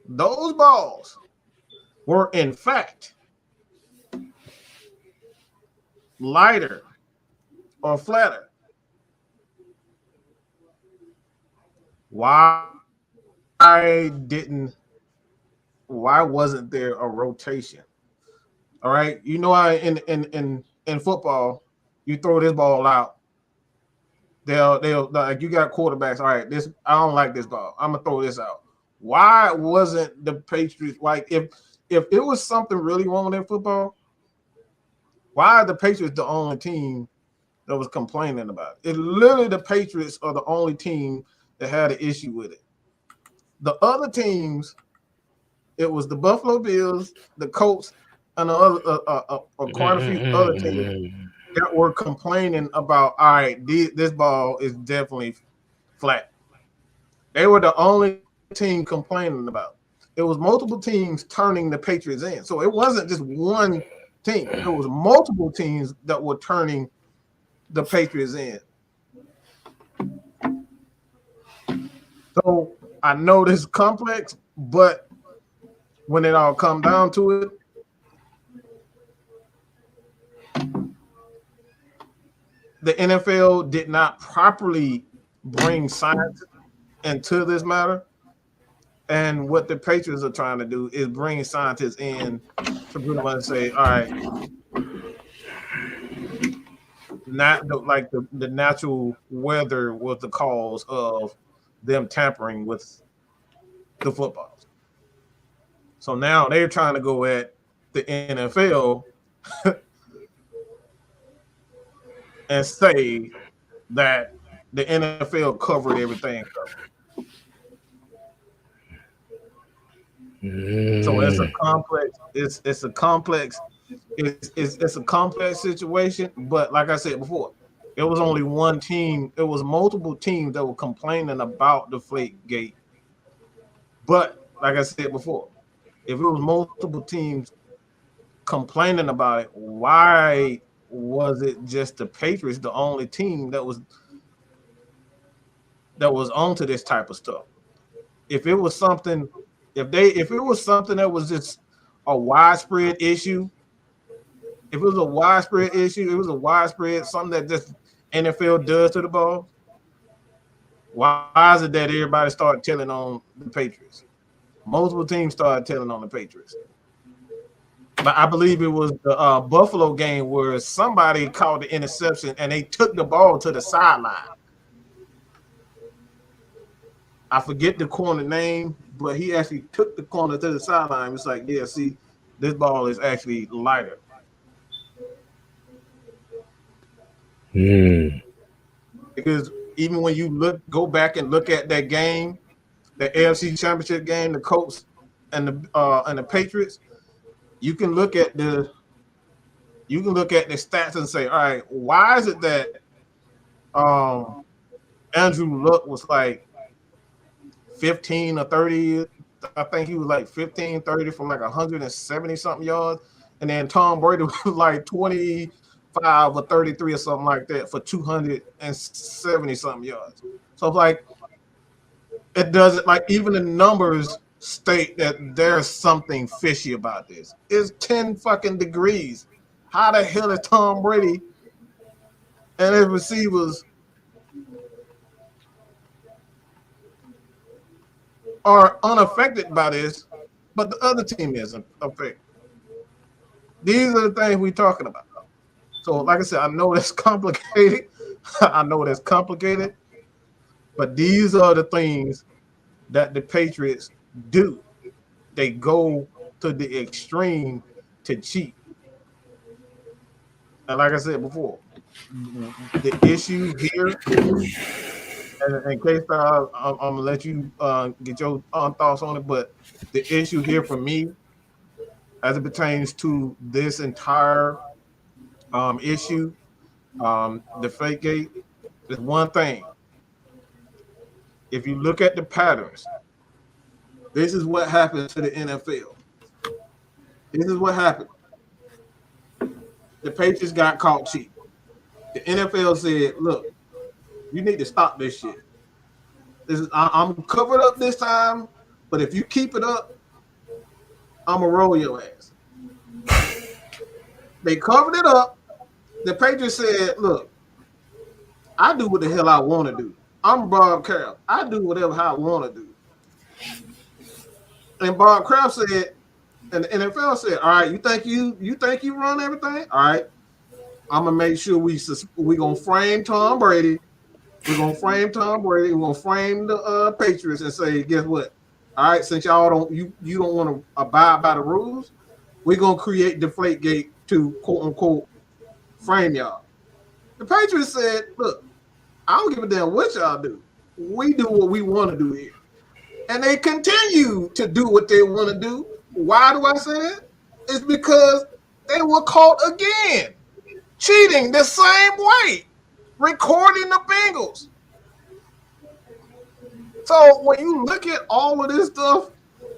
B: those balls were in fact lighter or flatter, why wasn't there a rotation? All right, you know how in football, you throw this ball out, they'll like, you got quarterbacks. All right, this, I don't like this ball, I'm gonna throw this out. Why wasn't the Patriots, like, if it was something really wrong in football, why are the Patriots the only team that was complaining about it? It's literally the Patriots are the only team that had an issue with it. The other teams, it was the Buffalo Bills, the Colts, and the other quite a few other teams that were complaining about, all right, this ball is definitely flat. They were the only team complaining about it. It was multiple teams turning the Patriots in. So it wasn't just one team. It was multiple teams that were turning the Patriots in. So I know this is complex, but when it all comes down to it, the NFL did not properly bring science into this matter. And what the Patriots are trying to do is bring scientists in to pretty much say, all right, not like the natural weather was the cause of them tampering with the footballs. So now they're trying to go at the NFL and say that the NFL covered everything up. So it's a complex. It's a complex situation. But like I said before, it was only one team. It was multiple teams that were complaining about Deflate Gate. But like I said before, if it was multiple teams complaining about it, why was it just the Patriots, the only team that was onto this type of stuff? If it was something, if it was something that was just a widespread issue, if it was a widespread issue, it was a widespread something that just NFL does to the ball, why is it that everybody started telling on the Patriots? Multiple teams started telling on the Patriots. But I believe it was the Buffalo game where somebody called the interception and they took the ball to the sideline. I forget the corner name, but he actually took the corner to the sideline. It's like, yeah, see, this ball is actually lighter. Because even when you go back and look at that game, the AFC Championship game, the Colts and the Patriots, you can look at the stats and say, all right, why is it that Andrew Luck was like 15 or 30? I think he was like 15, 30 from like 170 something yards, and then Tom Brady was like 25 or 33 or something like that for 270 something yards. So like, it doesn't, like, even the numbers state that there's something fishy about this. It's 10 fucking degrees. How the hell is Tom Brady and his receivers are unaffected by this, but the other team isn't affected? These are the things we're talking about. So like I said, I know that's complicated. But these are the things that the Patriots do. They go to the extreme to cheat. And like I said before, the issue here, and in case I'm gonna let you get your thoughts on it, but the issue here for me, as it pertains to this entire issue, Deflate Gate, is one thing. if you look at the patterns, this is what happened to the NFL. This is what happened. The Patriots got caught cheap. The NFL said, look, you need to stop this shit. I'm covered up this time, but if you keep it up, I'm going to roll your ass. They covered it up. The Patriots said, look, I do what the hell I want to do. I'm Bob Kraft. I do whatever I want to do. And Bob Kraft said, and the NFL said, all right, you think you run everything? All right. I'm gonna make sure we gonna frame Tom Brady. We're gonna frame Tom Brady. We're gonna frame the Patriots and say, guess what? All right, since y'all don't want to abide by the rules, we're gonna create Deflate Gate to quote unquote frame y'all. The Patriots said, look, I don't give a damn what y'all do. We do what we want to do here. And they continue to do what they want to do. Why do I say that? It's because they were caught again, cheating the same way, recording the Bengals. So when you look at all of this stuff,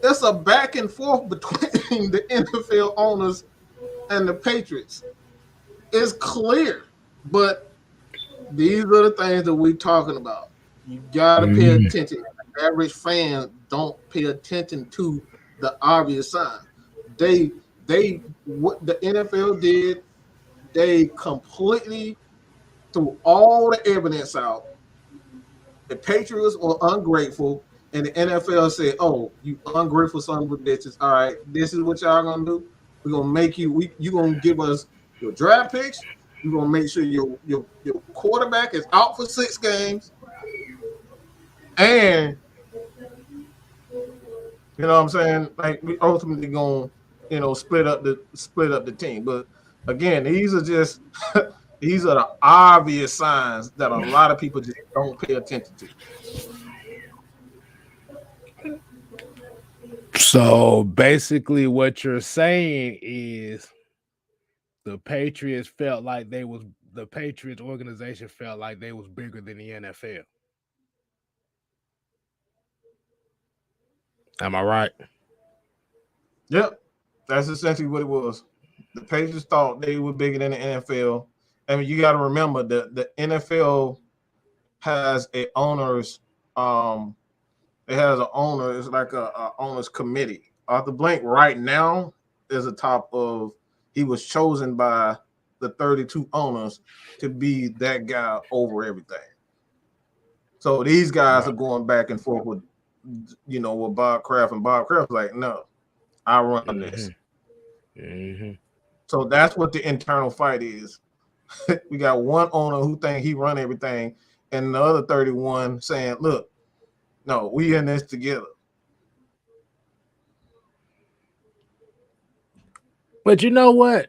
B: it's a back and forth between the NFL owners and the Patriots. It's clear, but these are the things that we're talking about. You got to pay attention. Average fans don't pay attention to the obvious signs. What the NFL did, they completely threw all the evidence out. The Patriots were ungrateful, and the NFL said, "Oh, you ungrateful son of a bitches! All right, this is what y'all gonna do. We're gonna make you. You gonna give us your draft picks. We're gonna make sure your quarterback is out for 6 games, and you know what I'm saying? Like we ultimately gonna, split up the team. But again, these are just these are the obvious signs that a lot of people just don't pay attention to.
A: So basically, what you're saying is the Patriots organization felt like they was bigger than the NFL. Am I right?
B: Yep, that's essentially what it was. The Patriots thought they were bigger than the NFL. I mean, you got to remember that the NFL has a owners. It has an owner. It's like a owners committee. Arthur Blank right now is a top of. He was chosen by the 32 owners to be that guy over everything. So these guys are going back and forth with, with Bob Kraft, and Bob Kraft's like, no, I run this. So that's what the internal fight is. We got one owner who think he run everything, and the other 31 saying, look, no, we in this together.
A: But you know what?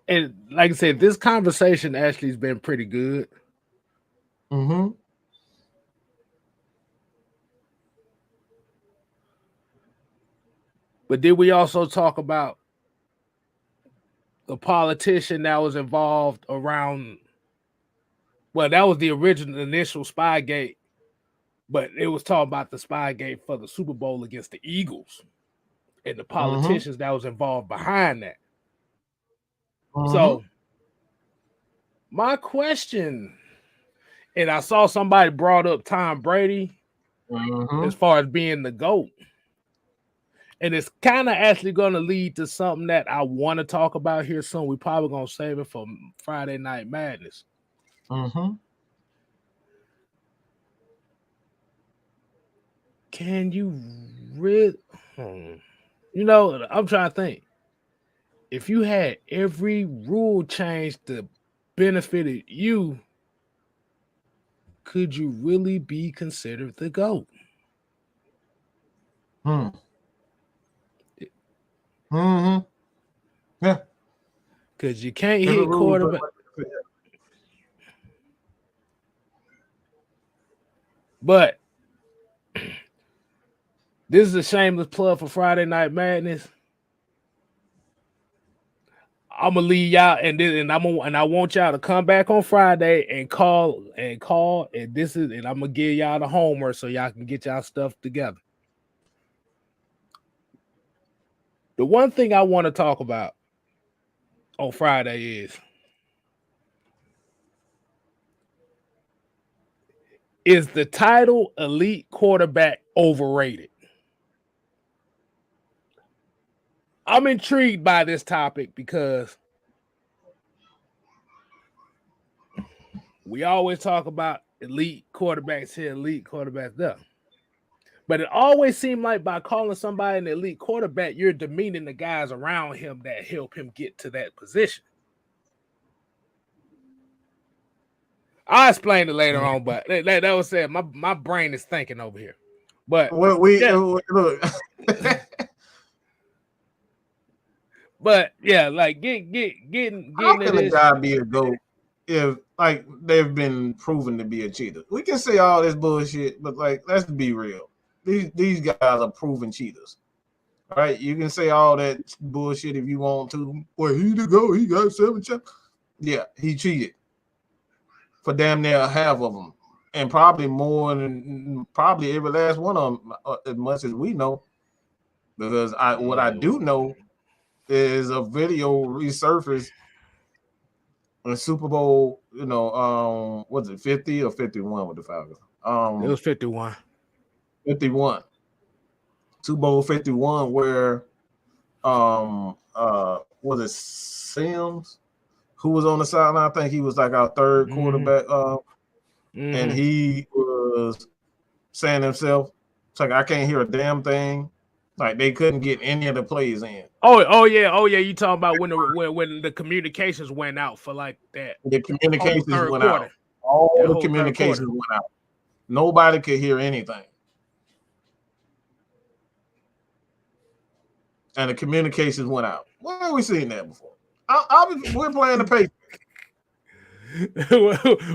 A: And like I said, this conversation actually has been pretty good.
B: Mm-hmm.
A: But did we also talk about the politician that was involved around? Well, that was the initial Spygate, but it was talking about the Spygate for the Super Bowl against the Eagles and the politicians that was involved behind that. So my question, and I saw somebody brought up Tom Brady as far as being the GOAT. And it's kind of actually going to lead to something that I want to talk about here soon. We're probably going to save it for Friday Night Madness. Can you really? I'm trying to think. If you had every rule change that benefited you, could you really be considered the GOAT?
B: Yeah.
A: Because you can't hit quarterback. But this is a shameless plug for Friday Night Madness. I'm gonna leave y'all, and I want y'all to come back on Friday and call, and I'm gonna give y'all the homework so y'all can get y'all stuff together. The one thing I want to talk about on Friday is the title elite quarterback overrated? I'm intrigued by this topic because we always talk about elite quarterbacks here, elite quarterbacks there. But it always seemed like by calling somebody an elite quarterback, you're demeaning the guys around him that help him get to that position. I'll explain it later on, but that was said. My brain is thinking over here. But
B: look.
A: But yeah, like getting
B: How can a
A: this.
B: guy be a GOAT if like they've been proven to be a cheater? We can say all this bullshit, but like let's be real. These guys are proven cheaters. All right, you can say all that bullshit if you want to. Well, he the GOAT, he got 7 championships. Yeah, he cheated for damn near half of them, and probably more than probably every last one of them, as much as we know. Because what I do know is a video resurfaced in Super Bowl, was it 50 or 51 with the Falcons?
A: It was 51.
B: 51. Super Bowl 51, where was it Sims who was on the sideline? I think he was like our third quarterback. And he was saying himself, it's like I can't hear a damn thing. Like they couldn't get any of the plays in.
A: Oh yeah. You talking about when the communications went out for like that?
B: The communications went out. All the communications went out. Nobody could hear anything. And the communications went out. Where have we seen that before? We're playing the
A: Patriots.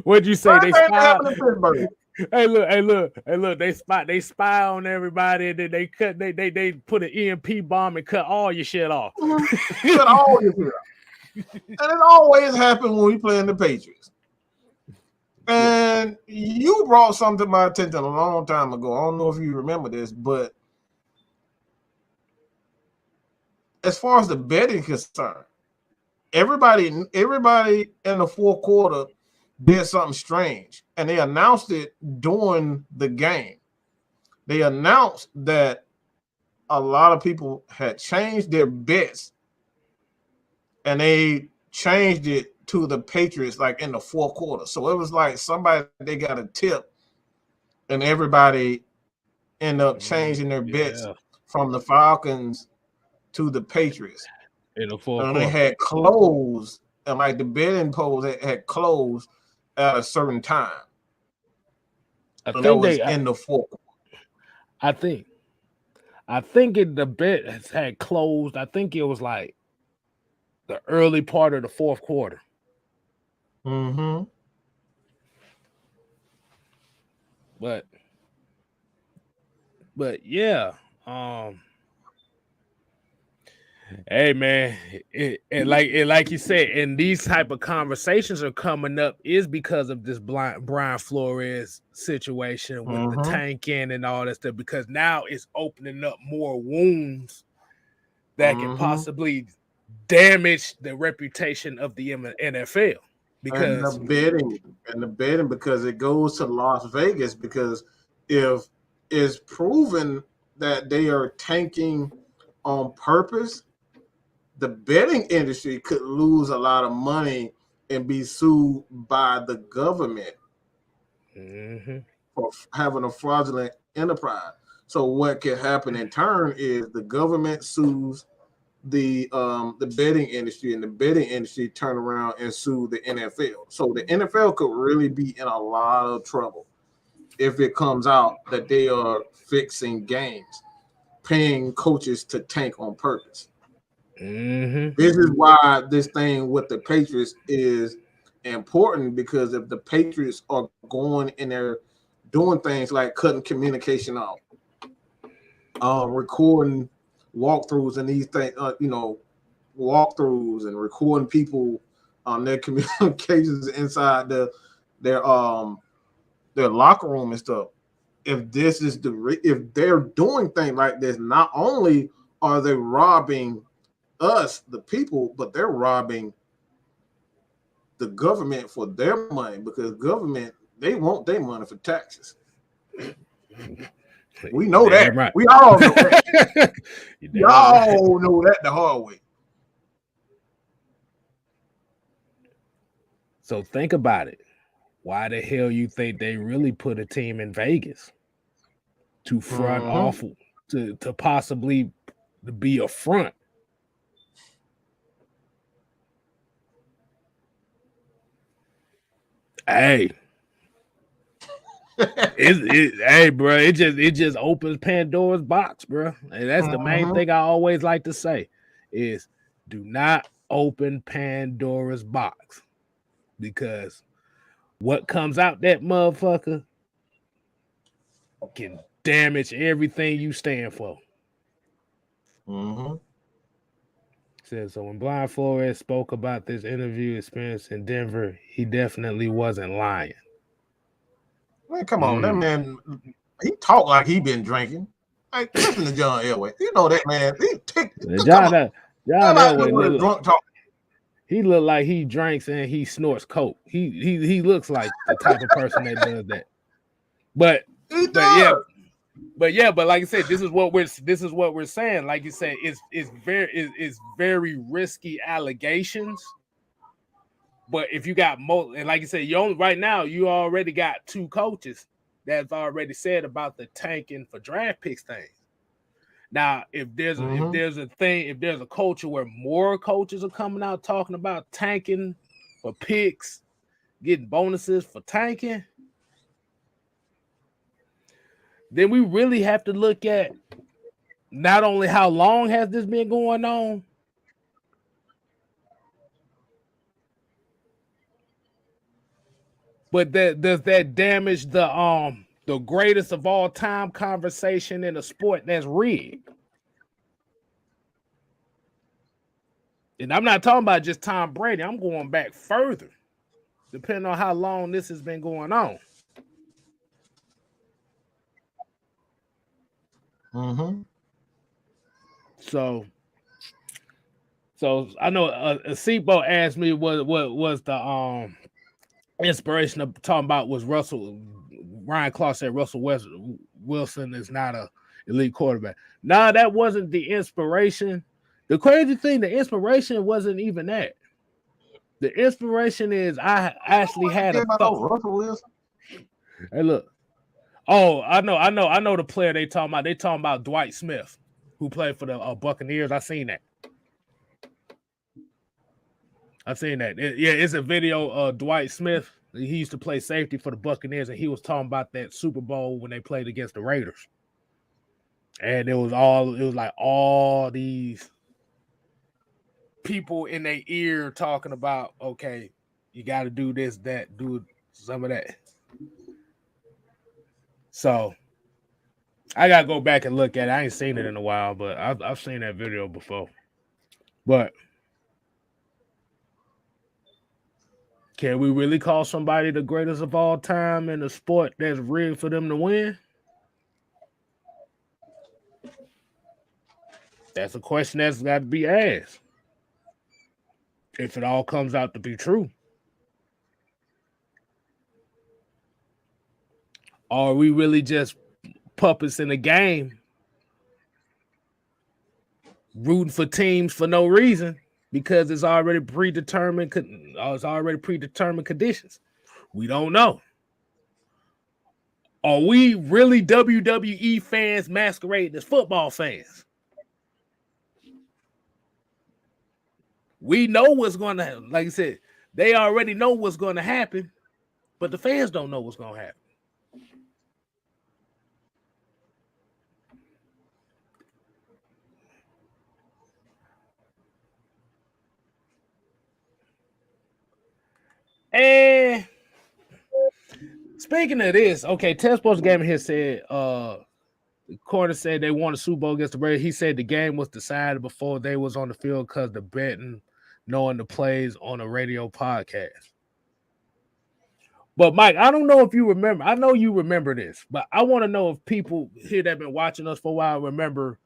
A: What'd you say? They
B: spied.
A: Hey, look! They spy on everybody, and then they put an EMP bomb and cut all your shit off.
B: Cut all your shit off. And it always happened when we playing the Patriots. And you brought something to my attention a long time ago. I don't know if you remember this, but as far as the betting concerned, everybody in the fourth quarter did something strange, and they announced it during the game. They announced that a lot of people had changed their bets, and they changed it to the Patriots like in the fourth quarter. So it was like they got a tip, and everybody ended up changing their bets from the Falcons to the Patriots.
A: In the fourth
B: and
A: quarter.
B: They had closed, and like the betting polls had closed at a certain time.
A: I think they
B: in the fourth.
A: I think the bet had closed. I think it was like the early part of the fourth quarter.
B: Mm-hmm.
A: But yeah. Hey man, like you said, and these type of conversations are coming up is because of this Brian Flores situation with the tanking and all that stuff. Because now it's opening up more wounds that can possibly damage the reputation of the NFL. Because
B: and the betting because it goes to Las Vegas, because if it's proven that they are tanking on purpose, the betting industry could lose a lot of money and be sued by the government for having a fraudulent enterprise. So what can happen in turn is the government sues the betting industry, and the betting industry turn around and sue the NFL. So the NFL could really be in a lot of trouble if it comes out that they are fixing games, paying coaches to tank on purpose. This is why this thing with the Patriots is important, because if the Patriots are going in there doing things like cutting communication off, recording walkthroughs and these things, walkthroughs and recording people on their communications inside their locker room and stuff. If this is if they're doing things like this, not only are they robbing us, the people, but they're robbing the government for their money, because government, they want their money for taxes. We know that. Right. We all know that. Y'all know that the hard way.
A: So think about it. Why the hell you think they really put a team in Vegas to front off, to possibly be a front? Hey, hey, bro, it just opens Pandora's box, bro. And that's the main thing I always like to say is do not open Pandora's box, because what comes out that motherfucker can damage everything you stand for. Says, so when Brian Flores spoke about this interview experience in Denver, he definitely wasn't lying.
B: Man, come on, that man, he talked like he been drinking. Like, listen to John Elway. You know that man.
A: John Elway drunk talk. He look like he drinks and he snorts coke. He looks like the type of person that does that. But like I said, this is what we're saying. Like you said, it's very risky allegations. But if you got and like you said, you already got 2 coaches that's already said about the tanking for draft picks thing. Now, if there's a culture where more coaches are coming out talking about tanking for picks, getting bonuses for tanking, then we really have to look at not only how long has this been going on, but does that damage the greatest of all time conversation in a sport that's rigged? And I'm not talking about just Tom Brady. I'm going back further, depending on how long this has been going on. So I know Sipo asked me what was the inspiration of talking about was Russell. Ryan Clark said Russell Wilson is not an elite quarterback. Nah, that wasn't the inspiration. The crazy thing, the inspiration wasn't even that. The inspiration is I actually had a thought. Russell Wilson. Hey, look. Oh, I know the player they talking about. They talking about Dwight Smith, who played for the Buccaneers. I seen that. It's a video of Dwight Smith. He used to play safety for the Buccaneers, and he was talking about that Super Bowl when they played against the Raiders. And it was like all these people in their ear talking about, okay, you got to do this, that, do some of that. So I got to go back and look at it. I ain't seen it in a while, but I've seen that video before. But can we really call somebody the greatest of all time in a sport that's rigged for them to win? That's a question that's got to be asked. If it all comes out to be true. Or are we really just puppets in a game rooting for teams for no reason because it's already predetermined conditions? We don't know. Are we really WWE fans masquerading as football fans? We know what's going to happen. Like I said, they already know what's going to happen, but the fans don't know what's going to happen. And speaking of this, okay, Ted Sports Gaming here said The corner said they won the Super Bowl against the Raiders. He said the game was decided before they was on the field because the betting, knowing the plays on a radio podcast. But Mike, I don't know if you remember. I know you remember this, but I want to know if people here that have been watching us for a while remember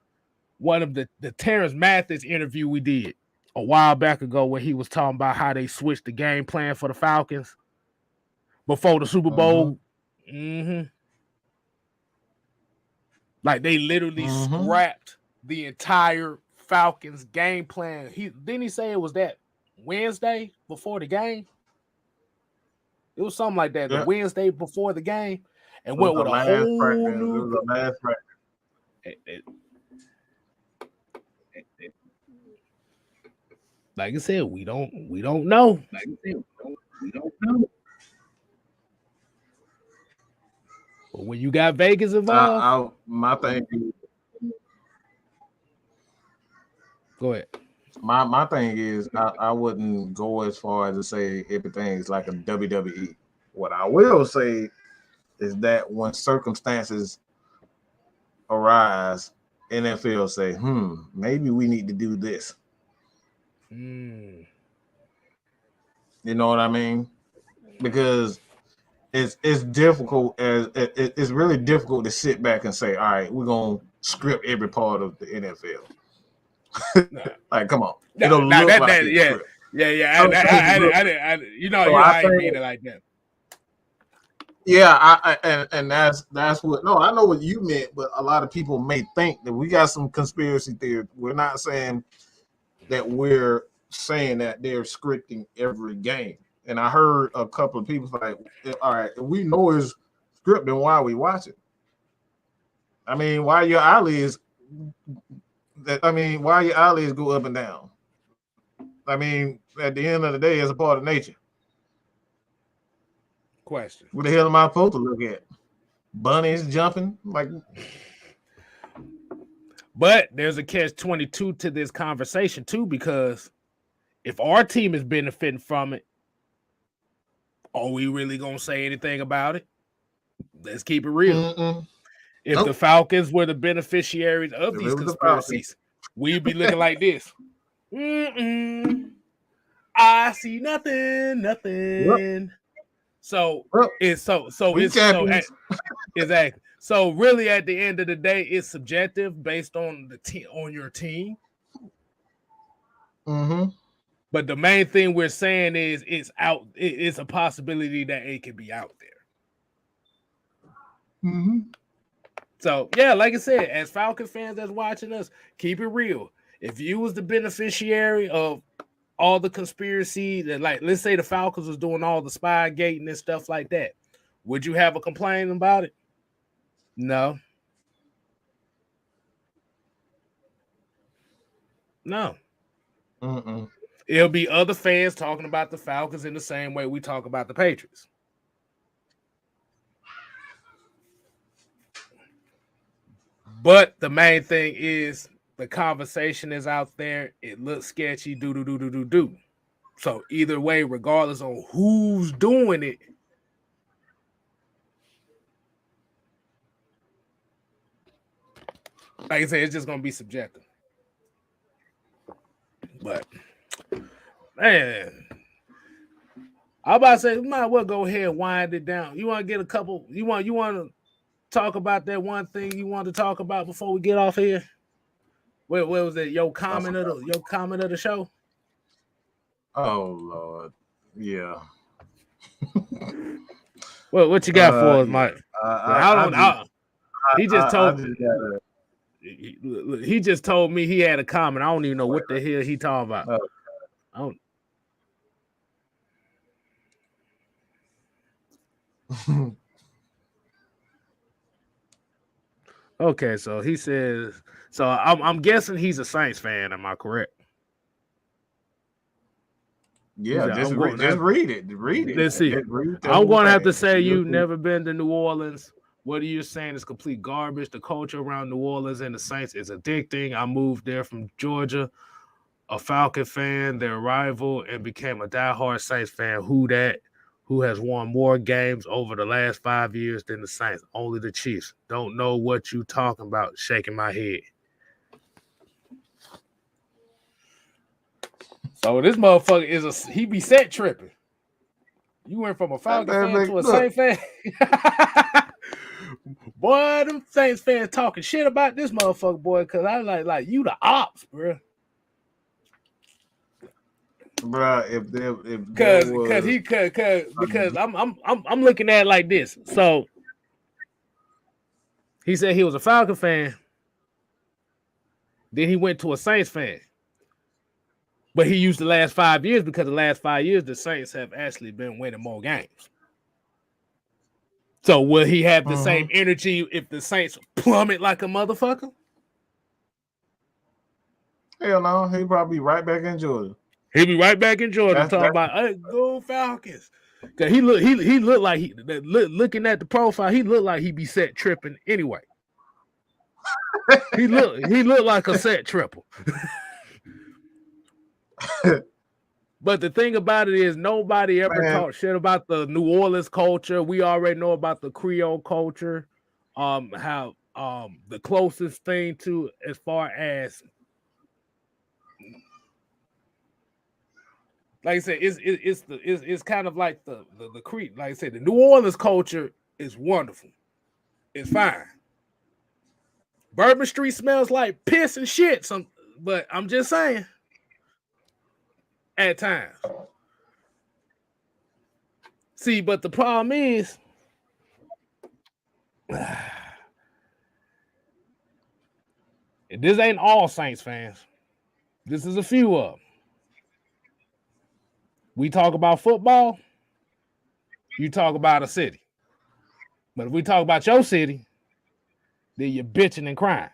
A: one of the Terrence Mathis interview we did a while back ago where he was talking about how they switched the game plan for the Falcons before the Super Bowl. Like they literally scrapped the entire Falcons game plan. Didn't he say it was that Wednesday before the game? It was something like that. The Wednesday before the game, and went with a whole new. It was a last practice. Like I said, we don't know. Like I said, we don't know. But when you got Vegas involved,
B: my thing is,
A: go ahead.
B: My thing is, I wouldn't go as far as to say everything's like a WWE. What I will say is that when circumstances arise, NFL say, maybe we need to do this. You know what I mean? Because it's difficult it's really difficult to sit back and say, all right, we're gonna script every part of the NFL. Like, come on. It'll look like
A: yeah. I you know, I ain't mean it like that.
B: Yeah, and that's what. No, I know what you meant, but a lot of people may think that we got some conspiracy theory. We're not saying that we're saying that they're scripting every game. And I heard a couple of people like, all right, if we know it's scripting, why are we watching? I mean, why your eyelids go up and down? I mean, at the end of the day, it's a part of nature.
A: Question.
B: What the hell am I supposed to look at? Bunnies jumping? Like,
A: but there's a catch-22 to this conversation too, because if our team is benefiting from it, are we really gonna say anything about it? Let's keep it real. If the Falcons were the beneficiaries of these conspiracies, we'd be looking like this. I see nothing.
B: Yep.
A: Exactly. So really, at the end of the day, it's subjective based on on your team. But the main thing we're saying is it's a possibility that it could be out there. So yeah, like I said, as Falcon fans that's watching us, keep it real. If you was the beneficiary of all the conspiracy that, like, let's say the Falcons was doing all the Spygate and stuff like that, would you have a complaint about it? No. It'll be other fans talking about the Falcons in the same way we talk about the Patriots. But the main thing is the conversation is out there. It looks sketchy. Do. So either way, regardless on who's doing it, like I said, it's just gonna be subjective. But man, I'm about to say we might well go ahead and wind it down. You want to get a couple? You want to talk about that one thing you want to talk about before we get off here? Where was it? Your comment of the show?
B: Oh Lord, yeah.
A: Well, what you got for us, Mike? He just told me he had a comment. I don't even know what the hell he talking about. Okay, so he says. So I'm guessing he's a Saints fan. Am I correct?
B: Yeah, just read it. Read it.
A: Let's see. I'm going to have to say you've never been to New Orleans. What are you saying is complete garbage. The culture around New Orleans and the Saints is addicting. I moved there from Georgia, a Falcon fan, their rival, and became a diehard Saints fan. Who that? who has won more games over the last 5 years than the Saints? Only the Chiefs. Don't know what you talking about. Shaking my head. So this motherfucker he be set tripping. You went from a Falcon fan to a Saints fan. Boy, them Saints fans talking shit about this motherfucker, boy, because I like you the ops, bro.
B: Bruh,
A: because I'm looking at it like this. So he said he was a Falcon fan. Then he went to a Saints fan. But he used the last 5 years because the last 5 years the Saints have actually been winning more games. So will he have the same energy if the Saints plummet like a motherfucker?
B: Hell no, he'll probably be right back in Georgia.
A: He'll be right back in Georgia talking about, hey, go Falcons. Cause he looked like looking at the profile, he looked like he be set tripping anyway. he looked like a set triple. But the thing about it is nobody ever talked shit about the New Orleans culture. We already know about the Creole culture. How the closest thing to as far as like I said, it's kind of like the Creek. Like I said, the New Orleans culture is wonderful. It's fine. Bourbon Street smells like piss and shit. But I'm just saying. At times. See, but the problem is this ain't all Saints fans. This is a few of them. We talk about football, you talk about a city. But if we talk about your city, then you're bitching and crying.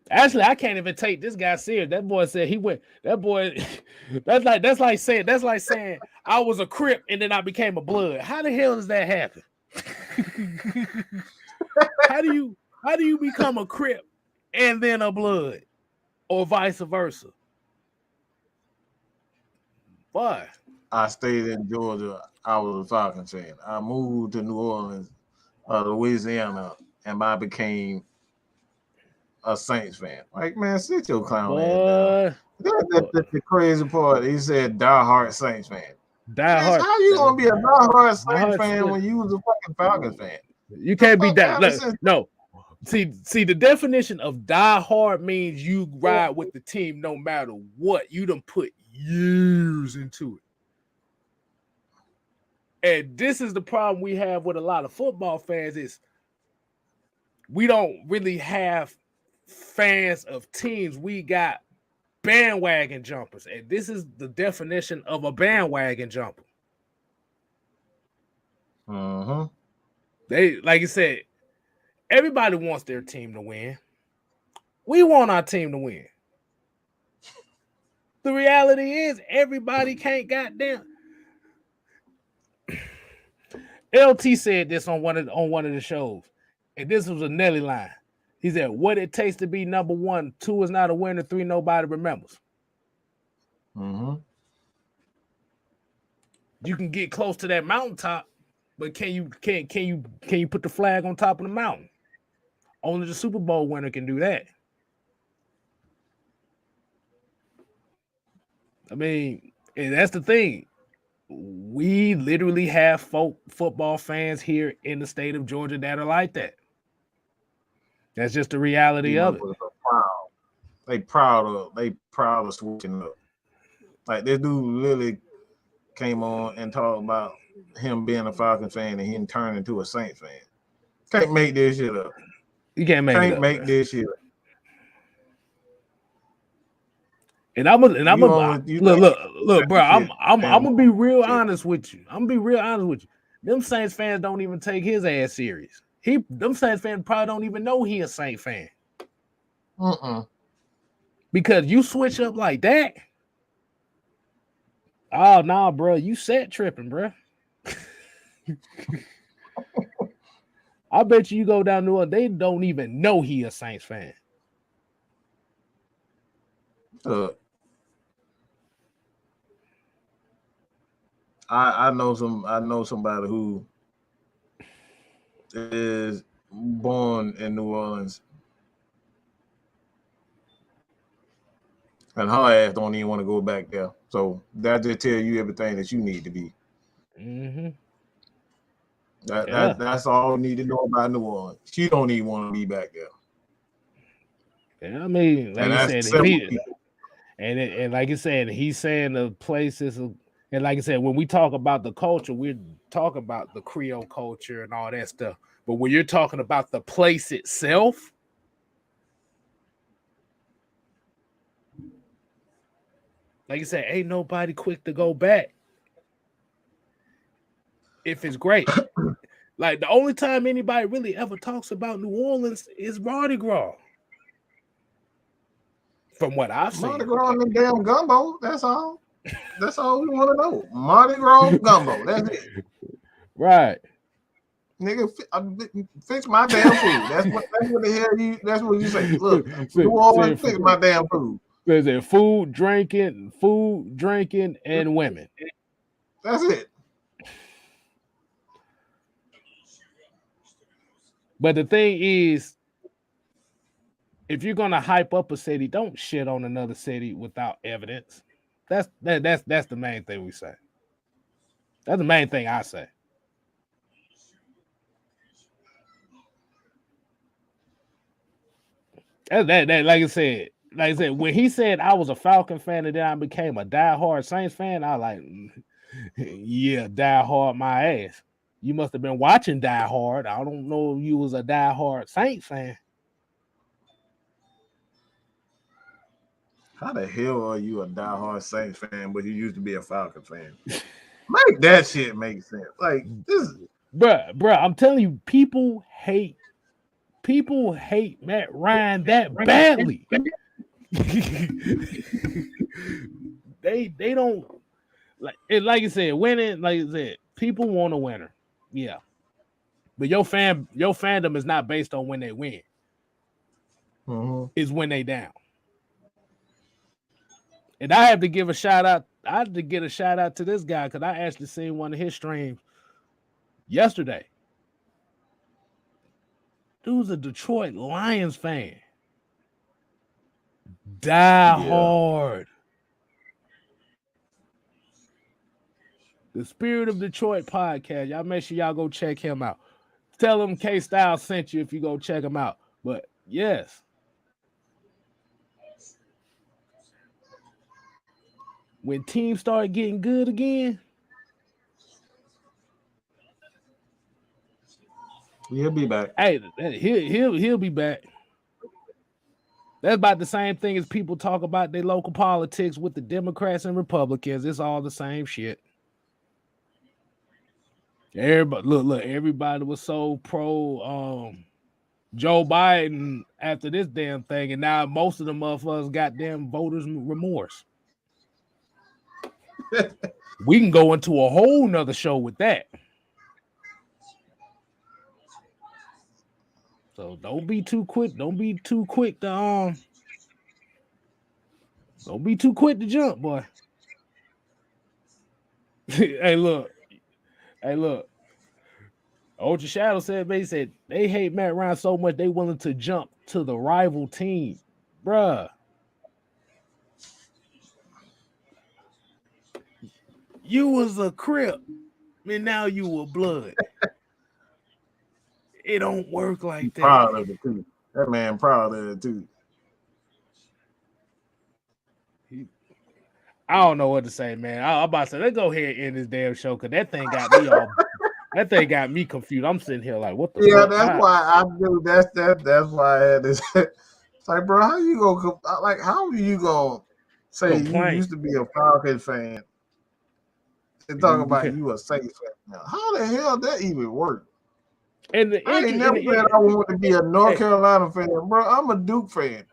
A: Actually, I can't even take this guy serious. That boy said he went. That boy, that's like saying I was a Crip and then I became a Blood. How the hell does that happen? How do you become a Crip and then a Blood, or vice versa? Why?
B: I stayed in Georgia. I was a Falcons fan. I moved to New Orleans, Louisiana, and I became a Saints fan. Like, man, sit your clown ass down. That's the crazy part. He said diehard Saints fan.
A: Diehard.
B: How you gonna be a diehard Saints fan when you was a fucking Falcons fan?
A: You can't be that. No. See, the definition of diehard means you ride with the team no matter what. You done put years into it. And this is the problem we have with a lot of football fans is we don't really have fans of teams. We got bandwagon jumpers, and this is the definition of a bandwagon jumper. They, like you said, everybody wants their team to win. We want our team to win. The reality is everybody can't goddamn. LT said this on one of the shows, and this was a Nelly line. He said, what it takes to be number one, 2 is not a winner, 3 nobody remembers. You can get close to that mountaintop, but can you put the flag on top of the mountain? Only the Super Bowl winner can do that. I mean, and that's the thing. We literally have football fans here in the state of Georgia that are like that. That's just the reality of it.
B: They proud of switching up. Like this dude literally came on and talked about him being a Falcons fan and him turning into a Saints fan. Can't make this shit up.
A: You can't make
B: this shit up.
A: And I'm look, bro. I'm gonna be real honest with you. Them Saints fans don't even take his ass serious. Them Saints fans probably don't even know he a Saint fan. Because you switch up like that. Oh nah, bro, you set tripping, bro. I bet you go down there, they don't even know he a Saints fan.
B: I know somebody who is born in New Orleans, and her ass don't even want to go back there. So that just tell you everything that you need to be.
A: Mm-hmm.
B: That's all you need to know about New Orleans. She don't even want to be back there.
A: Yeah, I mean, like you said, and like you said, he's saying the places, and like I said, when we talk about the culture, we're talking about the Creole culture and all that stuff. But when you're talking about the place itself, like you said, ain't nobody quick to go back if it's great. Like the only time anybody really ever talks about New Orleans is Mardi Gras. From what I've seen.
B: Mardi Gras and damn gumbo. That's all. That's all we want to know. Mardi Gras gumbo. That's it.
A: Right.
B: Nigga, fix my damn food. That's what the hell you. That's what you say. Look, New Orleans, fix my damn food.
A: There's a food, drinking, and women.
B: That's it.
A: But the thing is, if you're gonna hype up a city, don't shit on another city without evidence. That's the main thing we say. That's the main thing I say. That like I said, when he said I was a Falcon fan and then I became a diehard Saints fan, I like, yeah, diehard my ass. You must have been watching Die Hard. I don't know if you was a diehard Saints fan.
B: How the hell are you a diehard Saints fan, but you used to be a Falcon fan? Make that shit make sense. Like this,
A: bruh. I'm telling you, people hate Matt Ryan that badly. they don't like I said, winning. Like I said, people want a winner. Yeah, but your fandom is not based on when they win.
B: Mm-hmm.
A: It's when they down. And I have to give a shout out. I had to get a shout out to this guy because I actually seen one of his streams yesterday. Dude's a Detroit Lions fan. Die hard. The Spirit of Detroit podcast. Y'all make sure y'all go check him out. Tell him K Styles sent you if you go check him out. But yes. When teams start getting good again,
B: he'll be back.
A: Hey, he'll be back. That's about the same thing as people talk about their local politics with the Democrats and Republicans. It's all the same shit. Everybody, look, everybody was so pro Joe Biden after this damn thing, and now most of the motherfuckers got damn voters' remorse. We can go into a whole nother show with that. So don't be too quick. Don't be too quick to jump, boy. Hey, look. Ultra Shadow said they hate Matt Ryan so much they willing to jump to the rival team. Bruh. You was a Crip, and now you a Blood. It don't work like that.
B: Proud of it too. That man proud of it too.
A: I don't know what to say, man. I'm about to say, let's go ahead and end this damn show because that thing got me all. That thing got me confused. I'm sitting here like, what the fuck?
B: Yeah, that's why I do. That's why I had this. It's like, bro, how you gonna how are you gonna say you used to be a Falcons fan and talk about you a Saints fan now? How the hell that even work?
A: And
B: I ain't never said I want to be a North Carolina fan, bro. I'm a Duke fan.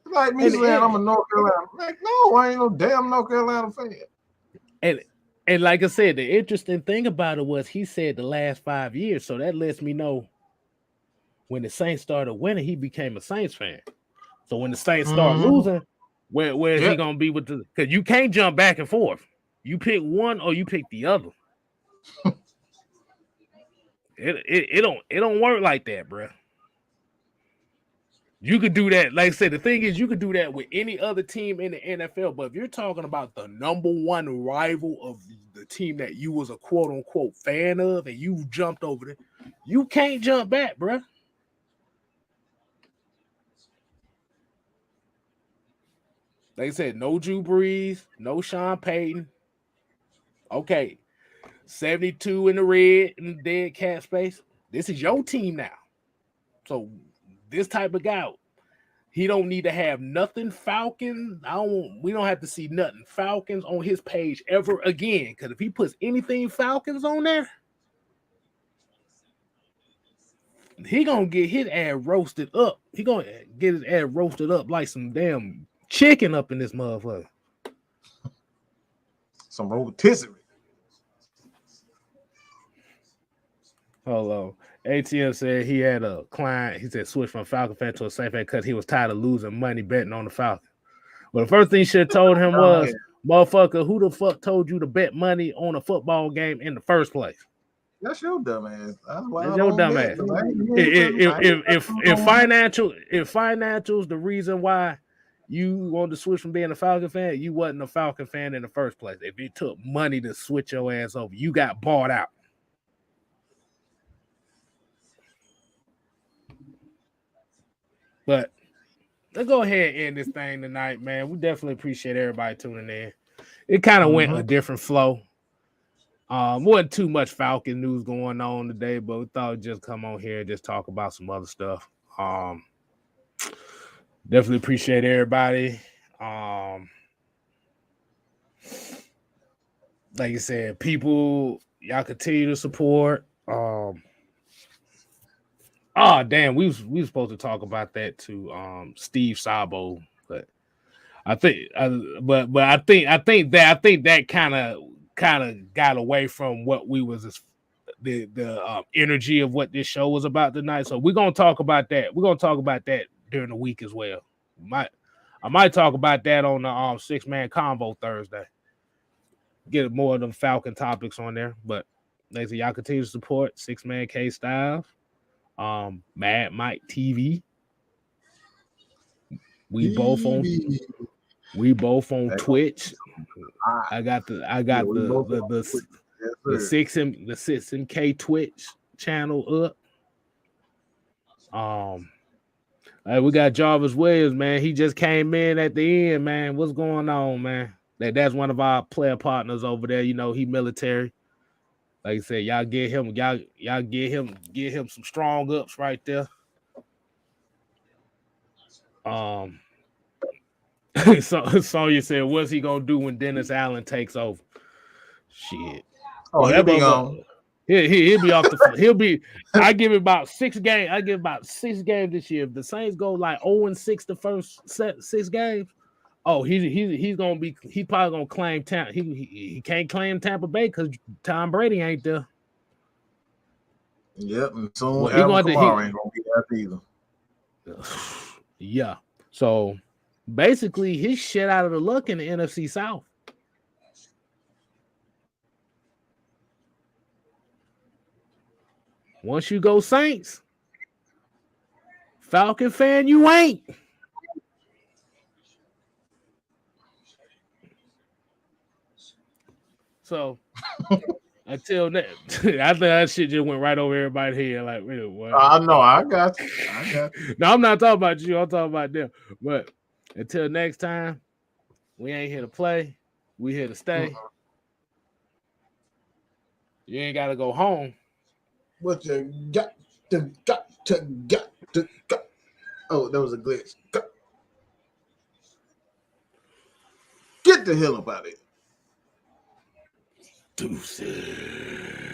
B: It's like me saying I'm a North Carolina. Like, no, I ain't no damn North Carolina fan.
A: And like I said, the interesting thing about it was he said the last 5 years, so that lets me know when the Saints started winning, he became a Saints fan. So when the Saints start losing, where is he gonna be with the? Because you can't jump back and forth. You pick one or you pick the other. It don't work like that, bro. You could do that. Like I said, the thing is, you could do that with any other team in the NFL. But if you're talking about the number one rival of the team that you was a quote unquote fan of, and you jumped over there, you can't jump back, bro. Like I said, no Drew Brees, no Sean Payton. Okay, 72 in the red in the dead cat space. This is your team now. So this type of guy, he don't need to have nothing Falcons. We don't have to see nothing Falcons on his page ever again. Because if he puts anything Falcons on there, he gonna get his ass roasted up. He gonna get his ass roasted up like some damn chicken up in this motherfucker.
B: Some rotisserie.
A: Hold on. ATM said he had a client. He said switch from Falcon fan to a Saint fan because he was tired of losing money betting on the Falcons. Well, the first thing he should have told him was, motherfucker, who the fuck told you to bet money on a football game in the first place?
B: That's your dumb ass.
A: That's your dumb ass. If financial's the reason why you wanted to switch from being a Falcon fan, you wasn't a Falcon fan in the first place. If it took money to switch your ass over, you got bought out. But let's go ahead and end this thing tonight, man. We definitely appreciate everybody tuning in. It kind of went a different flow. Wasn't too much Falcon news going on today, but we thought we'd just come on here and just talk about some other stuff. Definitely appreciate everybody. Like you said, people, y'all continue to support. Oh damn, we was supposed to talk about that to Steve Sabo, but I think that kind of got away from what we was the energy of what this show was about tonight. So we're gonna talk about that. We're gonna talk about that during the week as well. I might talk about that on the 6-man convo Thursday. Get more of them Falcon topics on there, but like I said, y'all continue to support 6-man K Styles. Mad Mike TV. We both on Twitch. I got the 6MK Twitch channel up. We got Jarvis Williams, man. He just came in at the end, man. What's going on, man? That's one of our player partners over there. You know, he military. Like I said, y'all get him some strong ups right there. Sonya said, what's he gonna do when Dennis Allen takes over? Shit.
B: Oh, he'll be gone.
A: He'll be off the he'll be. I give it about 6 games. I give about 6 games this year. If the Saints go like 0-6 the first 6 games, he's gonna be. He's probably gonna claim Tampa. He can't claim Tampa Bay because Tom Brady ain't there.
B: Yep, and soon Alvin Kamara ain't gonna be there either.
A: Yeah. So basically, he's shit out of the luck in the NFC South. Once you go Saints, Falcon fan, you ain't. So until that, I think that shit just went right over everybody's head. Like, wait, what?
B: I know, I got you.
A: No, I'm not talking about you. I'm talking about them. But until next time, we ain't here to play. We here to stay. You ain't got to go home.
B: But you got to. Oh, that was a glitch. Get the hell up out of here.
A: Deuces.